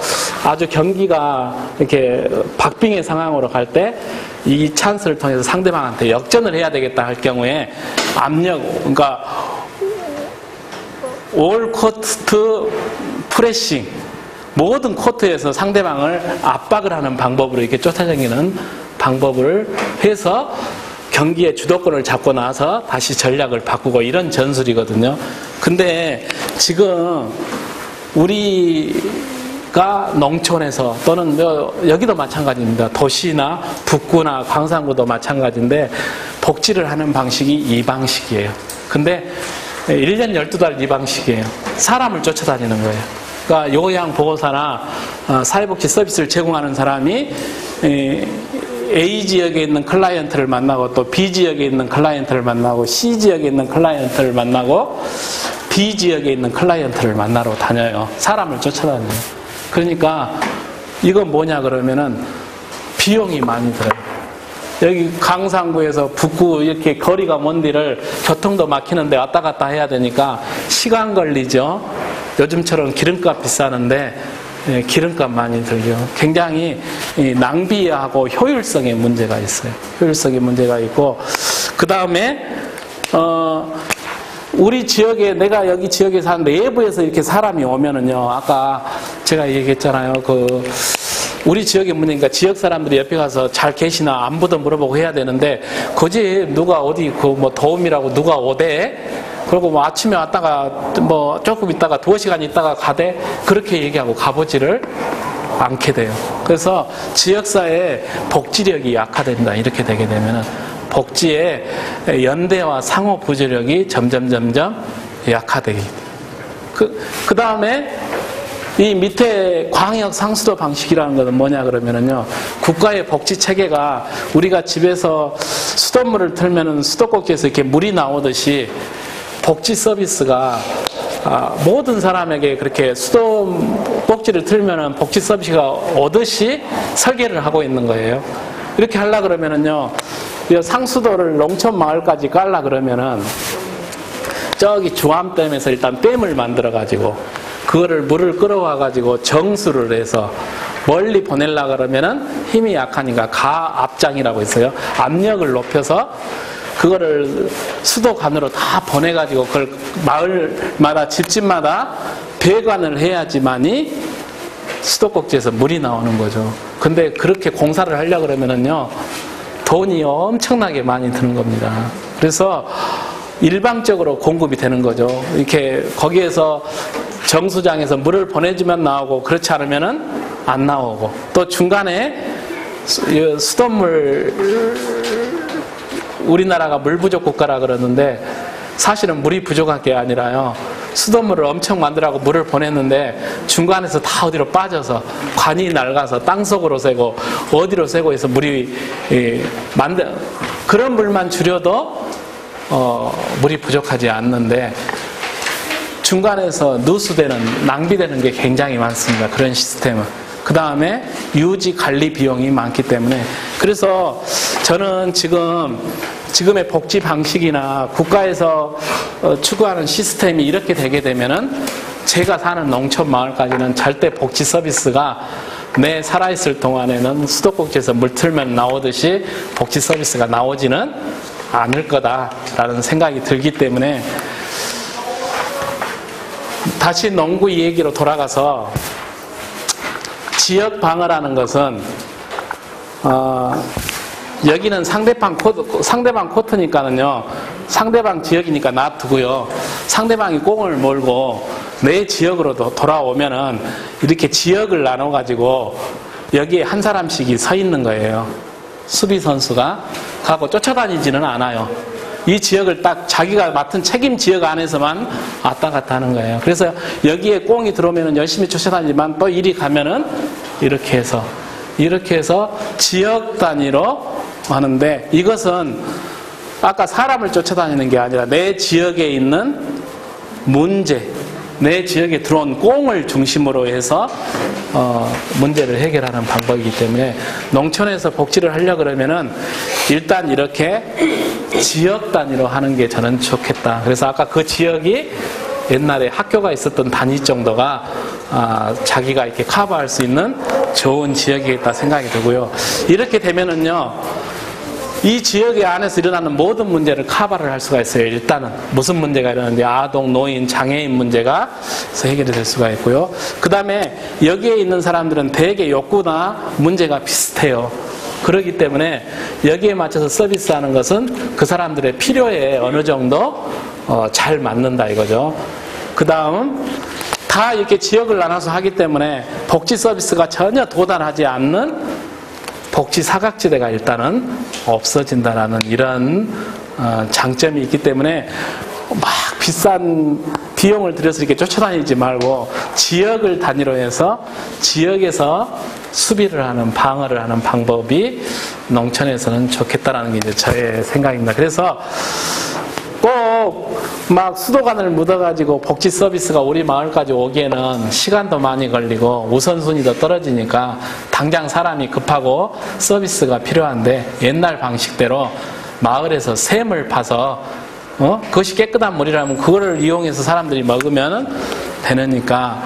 아주 경기가 이렇게 박빙의 상황으로 갈 때 이 찬스를 통해서 상대방한테 역전을 해야 되겠다 할 경우에 압력, 그러니까 올 코트 프레싱, 모든 코트에서 상대방을 압박을 하는 방법으로 이렇게 쫓아다니는 방법을 해서 경기의 주도권을 잡고 나서 다시 전략을 바꾸고, 이런 전술이거든요. 근데 지금 우리가 농촌에서 또는 여기도 마찬가지입니다. 도시나 북구나 광산구도 마찬가지인데 복지를 하는 방식이 이 방식이에요. 근데 1년 12달 이 방식이에요. 사람을 쫓아다니는 거예요. 그러니까 요양보호사나 사회복지 서비스를 제공하는 사람이 A 지역에 있는 클라이언트를 만나고 또 B 지역에 있는 클라이언트를 만나고 C 지역에 있는 클라이언트를 만나고 D 지역에 있는 클라이언트를 만나러 다녀요. 사람을 쫓아다녀요. 그러니까 이건 뭐냐 그러면은 비용이 많이 들어요. 여기 강산구에서 북구 이렇게 거리가 먼 데를 교통도 막히는데 왔다 갔다 해야 되니까 시간 걸리죠. 요즘처럼 기름값 비싸는데 기름값 많이 들죠. 굉장히 낭비하고 효율성의 문제가 있어요. 효율성의 문제가 있고 그 다음에 우리 지역에 내가 여기 지역에 사는 내부에서 이렇게 사람이 오면은요. 아까 제가 얘기했잖아요. 우리 지역의 문제니까 지역 사람들이 옆에 가서 잘 계시나 안부도 물어보고 해야 되는데 거기 누가 어디 뭐 더움이라고 누가 오대? 그리고 뭐 아침에 왔다가 뭐 조금 있다가 2시간 있다가 가대? 그렇게 얘기하고 가보지를 않게 돼요. 그래서 지역사회의 복지력이 약화된다. 이렇게 되게 되면은 복지의 연대와 상호 구조력이 점점 약화되게 돼요. 그 다음에 이 밑에 광역 상수도 방식이라는 것은 뭐냐 그러면은요, 국가의 복지 체계가 우리가 집에서 수돗물을 틀면은 수도꼭지에서 이렇게 물이 나오듯이 복지 서비스가 모든 사람에게 그렇게 수도꼭지를 틀면은 복지 서비스가 오듯이 설계를 하고 있는 거예요. 이렇게 하려 그러면은요, 상수도를 농촌 마을까지 깔라 그러면은 저기 주암댐에서 일단 댐을 만들어 가지고 그거를 물을 끌어와 가지고 정수를 해서 멀리 보내려 그러면은 힘이 약하니까 가압장이라고 있어요. 압력을 높여서 그거를 수도관으로 다 보내가지고 그걸 마을마다 집집마다 배관을 해야지만이 수도꼭지에서 물이 나오는 거죠. 근데 그렇게 공사를 하려고 그러면은요, 돈이 엄청나게 많이 드는 겁니다. 그래서 일방적으로 공급이 되는 거죠. 이렇게 거기에서 정수장에서 물을 보내주면 나오고 그렇지 않으면은 안 나오고, 또 중간에 수돗물, 우리나라가 물 부족 국가라 그러는데 사실은 물이 부족한 게 아니라요, 수돗물을 엄청 만들라고 물을 보냈는데 중간에서 다 어디로 빠져서 관이 낡아서 땅속으로 새고 어디로 새고 해서 물이 그런 물만 줄여도 물이 부족하지 않는데 중간에서 누수되는, 낭비되는 게 굉장히 많습니다. 그런 시스템은. 그 다음에 유지 관리 비용이 많기 때문에, 그래서 저는 지금의 복지 방식이나 국가에서 추구하는 시스템이 이렇게 되게 되면은 제가 사는 농촌 마을까지는 절대 복지 서비스가 내 살아있을 동안에는 수도꼭지에서 물 틀면 나오듯이 복지 서비스가 나오지는 않을 거다라는 생각이 들기 때문에, 다시 농구 이 얘기로 돌아가서 지역 방어라는 것은 여기는 상대방 코트니까는요, 상대방 지역이니까 놔두고요, 상대방이 공을 몰고 내 지역으로 돌아오면은 이렇게 지역을 나눠가지고 여기에 한 사람씩이 서 있는 거예요. 수비 선수가 가고 쫓아다니지는 않아요. 이 지역을 딱 자기가 맡은 책임 지역 안에서만 왔다 갔다 하는 거예요. 그래서 여기에 공이 들어오면은 열심히 쫓아다니지만 또 이리 가면은 이렇게 해서 지역 단위로 하는데, 이것은 아까 사람을 쫓아다니는 게 아니라 내 지역에 있는 문제, 내 지역에 들어온 꽁을 중심으로 해서 문제를 해결하는 방법이기 때문에, 농촌에서 복지를 하려고 그러면은 일단 이렇게 지역 단위로 하는 게 저는 좋겠다. 그래서 아까 그 지역이 옛날에 학교가 있었던 단위 정도가 자기가 이렇게 커버할 수 있는 좋은 지역이겠다 생각이 들고요. 이렇게 되면은요, 이 지역의 안에서 일어나는 모든 문제를 커버를 할 수가 있어요. 일단은 무슨 문제가 일어나는데 아동, 노인, 장애인 문제가 해결이 될 수가 있고요. 그 다음에 여기에 있는 사람들은 대개 욕구나 문제가 비슷해요. 그렇기 때문에 여기에 맞춰서 서비스하는 것은 그 사람들의 필요에 어느 정도 잘 맞는다 이거죠. 그 다음 다 이렇게 지역을 나눠서 하기 때문에 복지 서비스가 전혀 도달하지 않는 복지 사각지대가 일단은 없어진다라는 이런 장점이 있기 때문에 막 비싼 비용을 들여서 이렇게 쫓아다니지 말고 지역을 단위로 해서 지역에서 수비를 하는, 방어를 하는 방법이 농촌에서는 좋겠다라는 게 이제 저의 생각입니다. 그래서 꼭 막 수도관을 묻어가지고 복지 서비스가 우리 마을까지 오기에는 시간도 많이 걸리고 우선순위도 떨어지니까 당장 사람이 급하고 서비스가 필요한데 옛날 방식대로 마을에서 샘을 파서 그것이 깨끗한 물이라면 그거를 이용해서 사람들이 먹으면 되니까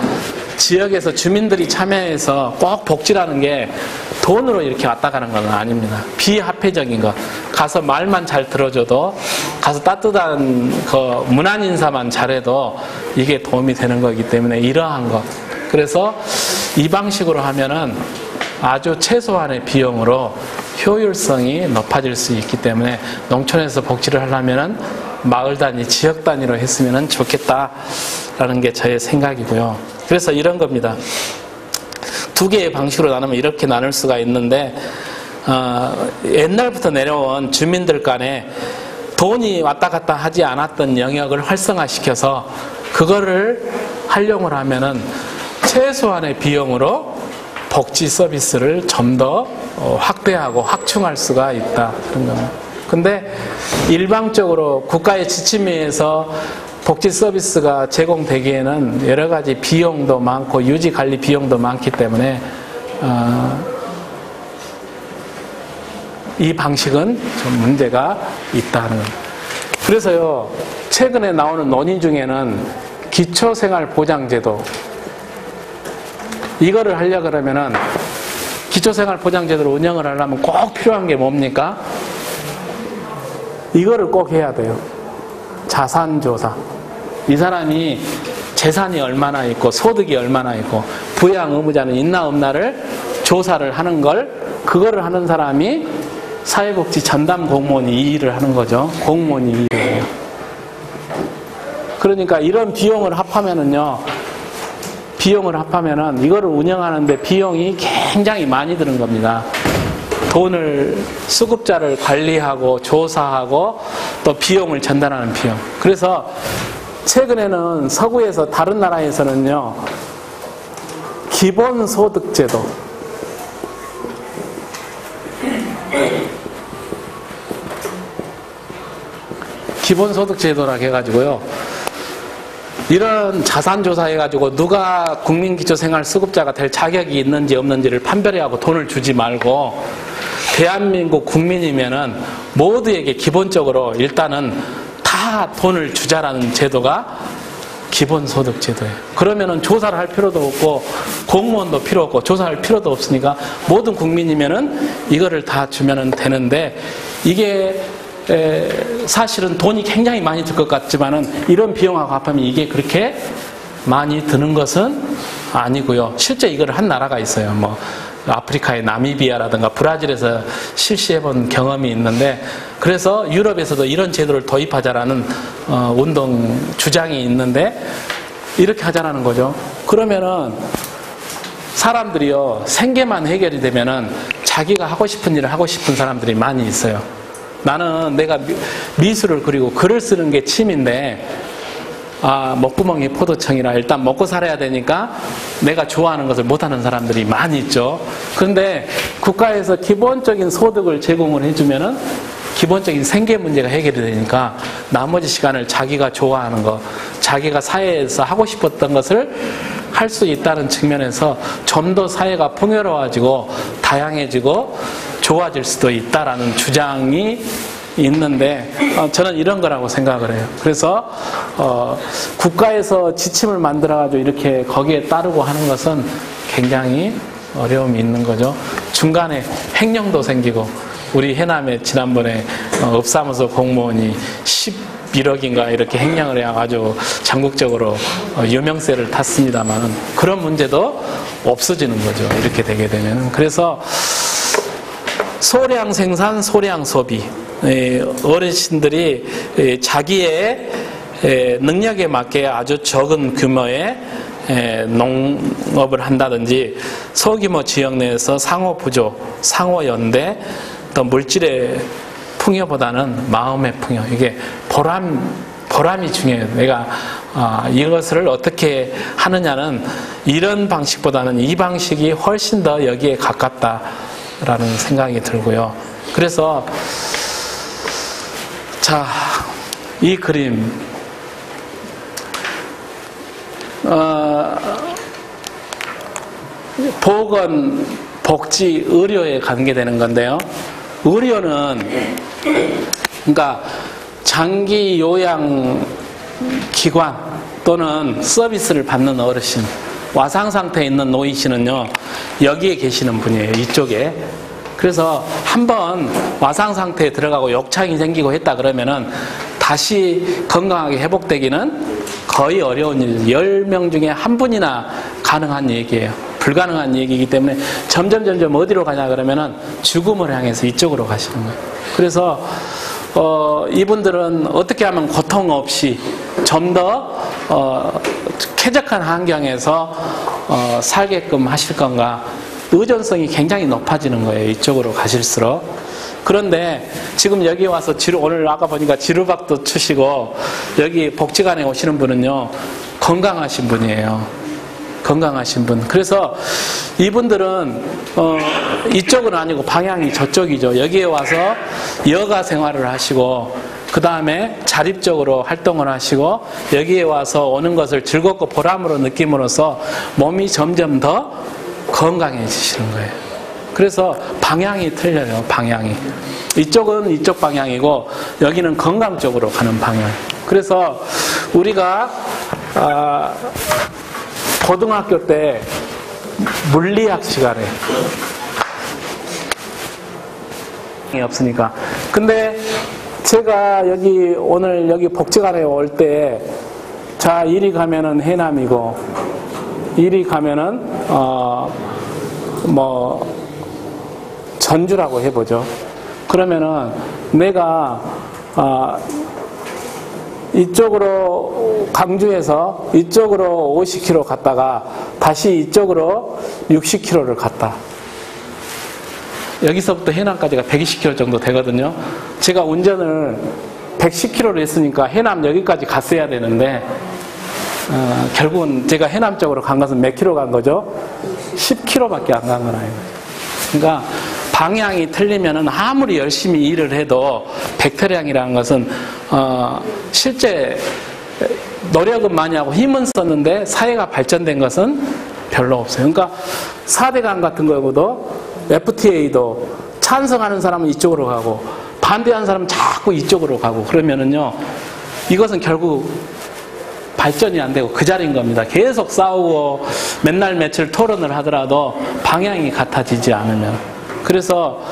지역에서 주민들이 참여해서 꼭 복지라는 게 돈으로 이렇게 왔다 가는 건 아닙니다. 비합회적인 것. 가서 말만 잘 들어줘도, 가서 따뜻한 그 문안 인사만 잘해도 이게 도움이 되는 거기 때문에 이러한 것. 그래서 이 방식으로 하면은 아주 최소한의 비용으로 효율성이 높아질 수 있기 때문에 농촌에서 복지를 하려면은 마을 단위, 지역 단위로 했으면 좋겠다라는 게 저의 생각이고요. 그래서 이런 겁니다. 두 개의 방식으로 나누면 이렇게 나눌 수가 있는데 옛날부터 내려온 주민들 간에 돈이 왔다 갔다 하지 않았던 영역을 활성화시켜서 그거를 활용을 하면은 최소한의 비용으로 복지 서비스를 좀 더 확대하고 확충할 수가 있다. 그런 겁니다. 근데 일방적으로 국가의 지침에 의해서 복지 서비스가 제공되기에는 여러 가지 비용도 많고 유지 관리 비용도 많기 때문에 이 방식은 좀 문제가 있다는 겁니다. 그래서요, 최근에 나오는 논의 중에는 기초생활보장제도, 이거를 하려고 그러면은 기초생활보장제도를 운영을 하려면 꼭 필요한 게 뭡니까? 이거를 꼭 해야 돼요. 자산조사. 이 사람이 재산이 얼마나 있고 소득이 얼마나 있고 부양 의무자는 있나 없나를 조사를 하는 걸, 그거를 하는 사람이 사회복지 전담 공무원이 이 일을 하는 거죠. 공무원이 이 일을 해요. 그러니까 이런 비용을 합하면은요, 비용을 합하면은 이거를 운영하는데 비용이 굉장히 많이 드는 겁니다. 돈을, 수급자를 관리하고 조사하고 또 비용을 전달하는 비용. 그래서 최근에는 서구에서, 다른 나라에서는요, 기본소득제도, 기본소득제도라고 해가지고요, 이런 자산조사 해가지고 누가 국민기초생활수급자가 될 자격이 있는지 없는지를 판별해하고 돈을 주지 말고 대한민국 국민이면은 모두에게 기본적으로 일단은 다 돈을 주자라는 제도가 기본소득제도예요. 그러면은 조사를 할 필요도 없고 공무원도 필요 없고 조사할 필요도 없으니까 모든 국민이면은 이거를 다 주면은 되는데, 이게 사실은 돈이 굉장히 많이 들 것 같지만은 이런 비용하고 합하면 이게 그렇게 많이 드는 것은 아니고요. 실제 이걸 한 나라가 있어요. 뭐 아프리카의 나미비아라든가 브라질에서 실시해본 경험이 있는데, 그래서 유럽에서도 이런 제도를 도입하자라는 운동 주장이 있는데 이렇게 하자라는 거죠. 그러면은 사람들이요, 생계만 해결이 되면은 자기가 하고 싶은 일을 하고 싶은 사람들이 많이 있어요. 나는 내가 미술을 그리고 글을 쓰는 게 취미인데, 먹구멍이 포도청이라 일단 먹고 살아야 되니까 내가 좋아하는 것을 못하는 사람들이 많이 있죠. 그런데 국가에서 기본적인 소득을 제공을 해주면은 기본적인 생계 문제가 해결이 되니까 나머지 시간을 자기가 좋아하는 거, 자기가 사회에서 하고 싶었던 것을 할 수 있다는 측면에서 좀 더 사회가 풍요로워지고 다양해지고 좋아질 수도 있다라는 주장이 있는데, 저는 이런 거라고 생각을 해요. 그래서 국가에서 지침을 만들어가지고 이렇게 거기에 따르고 하는 것은 굉장히 어려움이 있는 거죠. 중간에 횡령도 생기고, 우리 해남에 지난번에 읍사무소 공무원이 11억인가 이렇게 횡령을 해가지고 전국적으로 유명세를 탔습니다만 그런 문제도 없어지는 거죠. 이렇게 되게 되면. 그래서 소량 생산, 소량 소비. 어르신들이 자기의 능력에 맞게 아주 적은 규모의 농업을 한다든지 소규모 지역 내에서 상호 부조, 상호 연대, 또 물질의 풍요보다는 마음의 풍요, 이게 보람이 중요해요. 내가 이것을 어떻게 하느냐는 이런 방식보다는 이 방식이 훨씬 더 여기에 가깝다라는 생각이 들고요. 그래서 자, 이 그림 보건, 복지, 의료에 관계되는 건데요. 의료는 그러니까 장기 요양 기관 또는 서비스를 받는 어르신, 와상 상태에 있는 노인씨는요, 여기에 계시는 분이에요. 이쪽에. 그래서 한번 와상 상태에 들어가고 욕창이 생기고 했다 그러면은 다시 건강하게 회복되기는 거의 어려운 일, 10명 중에 한 분이나 가능한 얘기예요. 불가능한 얘기이기 때문에 점점 어디로 가냐 그러면은 죽음을 향해서 이쪽으로 가시는 거예요. 그래서 이분들은 어떻게 하면 고통 없이 좀 더 쾌적한 환경에서 살게끔 하실 건가, 의존성이 굉장히 높아지는 거예요. 이쪽으로 가실수록. 그런데 지금 여기 와서 오늘 아까 보니까 지루박도 추시고 여기 복지관에 오시는 분은요, 건강하신 분이에요. 건강하신 분. 그래서 이분들은 이쪽은 아니고 방향이 저쪽이죠. 여기에 와서 여가 생활을 하시고 그 다음에 자립적으로 활동을 하시고 여기에 와서 오는 것을 즐겁고 보람으로 느낌으로써 몸이 점점 더 건강해지시는 거예요. 그래서 방향이 틀려요. 방향이. 이쪽은 이쪽 방향이고 여기는 건강 쪽으로 가는 방향. 그래서 우리가 고등학교 때 물리학 시간에 없으니까. 근데 제가 오늘 여기 복지관에 올 때, 자, 이리 가면은 해남이고, 이리 가면은, 전주라고 해보죠. 그러면은 내가, 이쪽으로 광주에서 이쪽으로 50km 갔다가 다시 이쪽으로 60km를 갔다. 여기서부터 해남까지가 120km 정도 되거든요. 제가 운전을 110km를 했으니까 해남 여기까지 갔어야 되는데 결국은 제가 해남 쪽으로 간 것은 몇 킬로 간 거죠? 10km밖에 안 간 거라요. 그러니까 방향이 틀리면은 아무리 열심히 일을 해도 백태량이라는 것은 실제 노력은 많이 하고 힘은 썼는데 사회가 발전된 것은 별로 없어요. 그러니까 4대강 같은 경우도 FTA도 찬성하는 사람은 이쪽으로 가고 반대하는 사람은 자꾸 이쪽으로 가고 그러면은요, 이것은 결국 발전이 안 되고 그 자리인 겁니다. 계속 싸우고 맨날 며칠 토론을 하더라도 방향이 같아지지 않으면. 그래서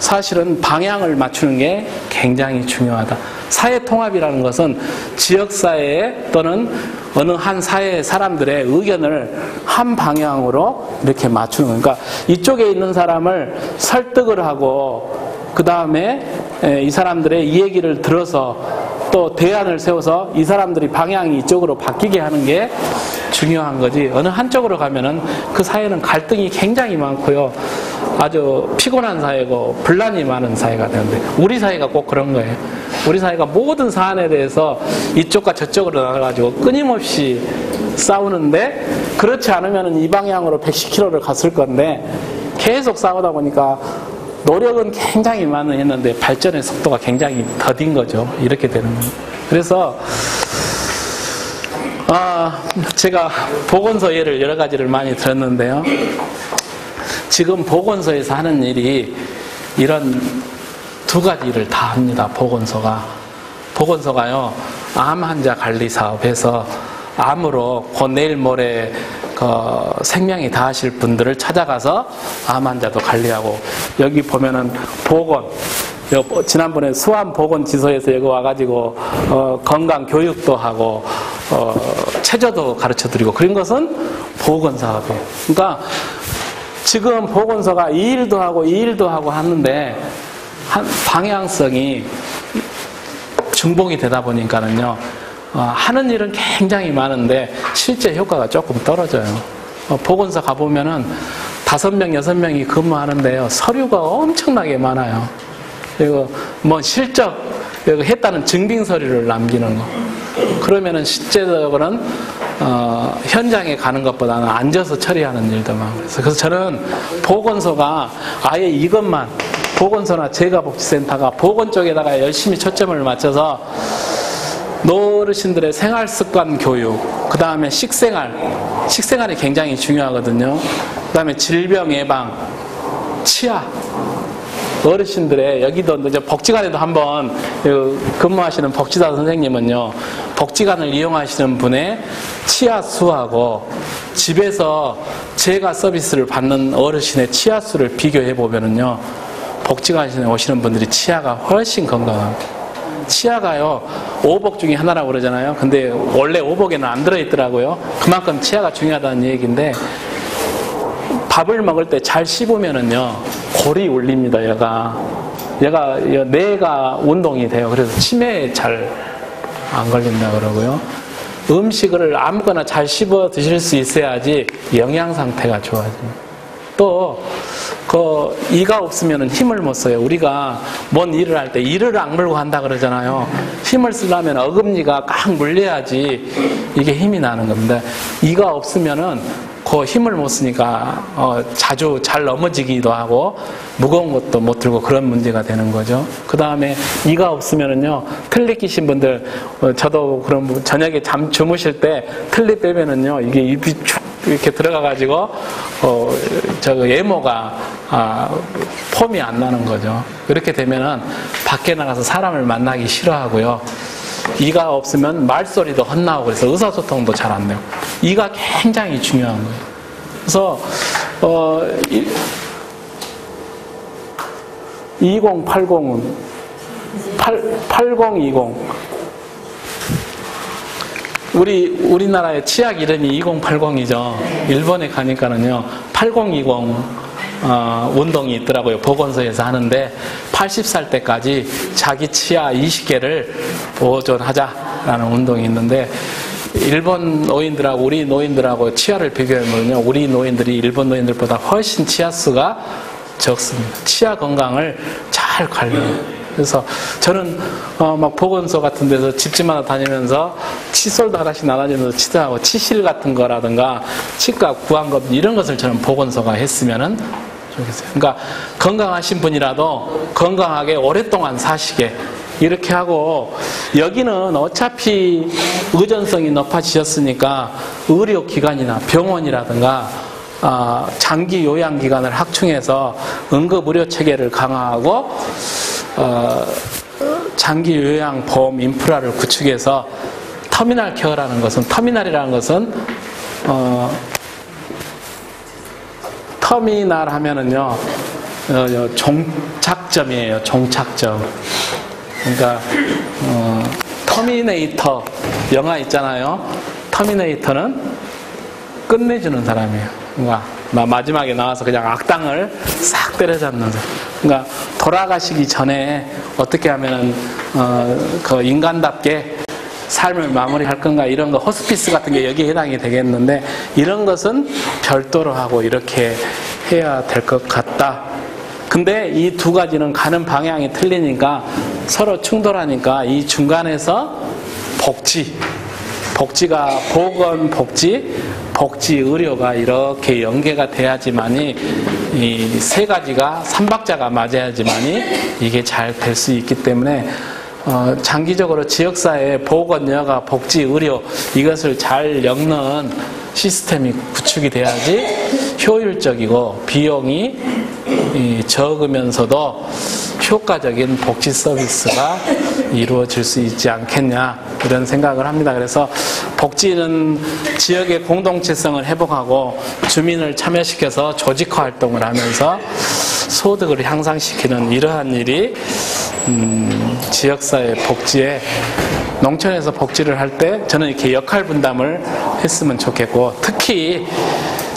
사실은 방향을 맞추는 게 굉장히 중요하다. 사회통합이라는 것은 지역사회 또는 어느 한 사회의 사람들의 의견을 한 방향으로 이렇게 맞추는 거예요. 그러니까 이쪽에 있는 사람을 설득을 하고 그 다음에 이 사람들의 이 얘기를 들어서 또 대안을 세워서 이 사람들이 방향이 이쪽으로 바뀌게 하는 게 중요한 거지. 어느 한쪽으로 가면은 그 사회는 갈등이 굉장히 많고요. 아주 피곤한 사회고 분란이 많은 사회가 되는데 우리 사회가 꼭 그런 거예요. 우리 사회가 모든 사안에 대해서 이쪽과 저쪽으로 나가가지고 끊임없이 싸우는데 그렇지 않으면 이 방향으로 110km를 갔을 건데 계속 싸우다 보니까 노력은 굉장히 많이 했는데 발전의 속도가 굉장히 더딘 거죠. 이렇게 되는 거예요. 그래서 제가 보건소 예를 여러 가지를 많이 들었는데요. 지금 보건소에서 하는 일이 이런 두 가지 일을 다 합니다. 보건소가요, 암 환자 관리 사업에서 암으로 곧 내일 모레 생명이 다하실 분들을 찾아가서 암 환자도 관리하고, 여기 보면은 보건, 지난번에 수암보건지소에서 여기 와가지고 건강 교육도 하고 체조도 가르쳐드리고 그런 것은 보건사업이에요. 그러니까 지금 보건소가 이 일도 하고 하는데 방향성이 중복이 되다 보니까는요, 하는 일은 굉장히 많은데 실제 효과가 조금 떨어져요. 보건소 가보면은 5명, 6명이 근무하는데요. 서류가 엄청나게 많아요. 그리고 뭐 실적 했다는 증빙 서류를 남기는 거. 그러면은 실제적으로는 현장에 가는 것보다는 앉아서 처리하는 일도 많고. 그래서 저는 보건소가 아예 이것만 보건소나 재가복지센터가 보건 쪽에다가 열심히 초점을 맞춰서 어르신들의 생활습관 교육, 그 다음에 식생활이 굉장히 중요하거든요. 그 다음에 질병 예방, 치아, 어르신들의 여기도 이제 복지관에도 한번 근무하시는 복지사 선생님은요, 복지관을 이용하시는 분의 치아 수하고 집에서 재가 서비스를 받는 어르신의 치아 수를 비교해 보면은요, 복지관에 오시는 분들이 치아가 훨씬 건강합니다. 치아가요, 오복 중에 하나라고 그러잖아요. 근데 원래 오복에는 안 들어있더라고요. 그만큼 치아가 중요하다는 얘기인데, 밥을 먹을 때 잘 씹으면은요, 골이 울립니다, 얘가 뇌가 운동이 돼요. 그래서 치매에 잘 안 걸린다 그러고요. 음식을 아무거나 잘 씹어 드실 수 있어야지 영양 상태가 좋아집니다. 또 이가 없으면 힘을 못 써요. 우리가 뭔 일을 할 때 이를 악물고 한다 그러잖아요. 힘을 쓰려면 어금니가 꽉 물려야지 이게 힘이 나는 겁니다. 이가 없으면은 그 힘을 못 쓰니까 자주 잘 넘어지기도 하고 무거운 것도 못 들고 그런 문제가 되는 거죠. 그 다음에 이가 없으면은요, 틀니 끼신 분들, 저도 그런 저녁에 주무실 때 틀니 빼면은요, 이게 입이 쭉 이렇게 들어가가지고 예모가 폼이 안 나는 거죠. 그렇게 되면은 밖에 나가서 사람을 만나기 싫어하고요. 이가 없으면 말소리도 헛나오고 그래서 의사소통도 잘 안 되고, 이가 굉장히 중요한 거예요. 그래서 2080은 8020 우리나라의 치약 이름이 2080이죠. 일본에 가니까는요, 8020 운동이 있더라고요. 보건소에서 하는데 80살 때까지 자기 치아 20개를 보존하자라는 운동이 있는데, 일본 노인들하고 우리 노인들하고 치아를 비교하면요, 우리 노인들이 일본 노인들보다 훨씬 치아 수가 적습니다. 치아 건강을 잘 관리해요. 그래서 저는 막 보건소 같은 데서 집집마다 다니면서 칫솔도 하나씩 나눠주면서 치료하고, 치실 같은 거라든가 치과 구안검 이런 것을 저는 보건소가 했으면은 좋겠어요. 그러니까 건강하신 분이라도 건강하게 오랫동안 사시게 이렇게 하고, 여기는 어차피 의존성이 높아지셨으니까 의료기관이나 병원이라든가 장기 요양기관을 확충해서 응급의료체계를 강화하고 장기 요양보험 인프라를 구축해서 터미널 케어라는 것은, 터미널이라는 것은 터미널 하면은요, 종착점이에요. 종착점. 그러니까 터미네이터 영화 있잖아요. 터미네이터는 끝내주는 사람이에요. 그러니까 마지막에 나와서 그냥 악당을 싹 때려잡는 사람. 그러니까 돌아가시기 전에 어떻게 하면은 그 인간답게 삶을 마무리할 건가, 이런 거 호스피스 같은 게 여기에 해당이 되겠는데, 이런 것은 별도로 하고 이렇게 해야 될 것 같다. 근데 이 두 가지는 가는 방향이 틀리니까 서로 충돌하니까 이 중간에서 복지가 보건복지, 복지의료가 이렇게 연계가 돼야지만이 이 세 가지가 삼박자가 맞아야지만이 이게 잘 될 수 있기 때문에 장기적으로 지역사회의 보건여가 복지의료 이것을 잘 엮는 시스템이 구축이 돼야지 효율적이고 비용이 적으면서도 효과적인 복지 서비스가 이루어질 수 있지 않겠냐, 이런 생각을 합니다. 그래서 복지는 지역의 공동체성을 회복하고 주민을 참여시켜서 조직화 활동을 하면서 소득을 향상시키는 이러한 일이 지역사회 복지에, 농촌에서 복지를 할 때 저는 이렇게 역할 분담을 했으면 좋겠고, 특히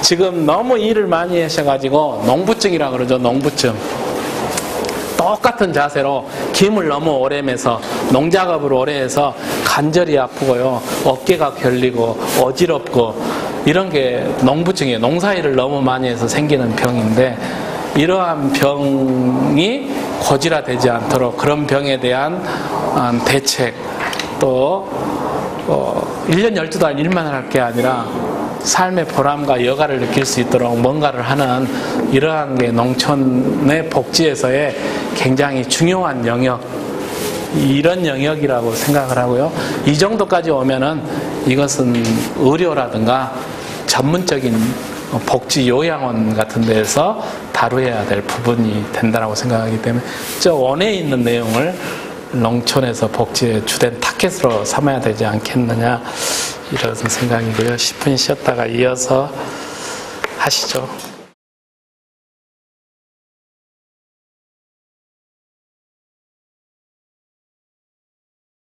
지금 너무 일을 많이 하셔가지고 농부증이라고 그러죠. 농부증. 똑같은 자세로 김을 너무 오래 매서 농작업을 오래 해서 관절이 아프고요, 어깨가 결리고 어지럽고 이런 게 농부증이에요. 농사일을 너무 많이 해서 생기는 병인데, 이러한 병이 고질화되지 않도록 그런 병에 대한 대책, 또 1년 12달 일만 할 게 아니라 삶의 보람과 여가를 느낄 수 있도록 뭔가를 하는, 이러한 게 농촌의 복지에서의 굉장히 중요한 영역, 이런 영역이라고 생각을 하고요. 이 정도까지 오면은 이것은 의료라든가 전문적인 복지 요양원 같은 데에서 다루어야 될 부분이 된다고 생각하기 때문에 저 원에 있는 내용을 농촌에서 복지의 주된 타켓으로 삼아야 되지 않겠느냐, 이런 생각이고요. 10분 쉬었다가 이어서 하시죠.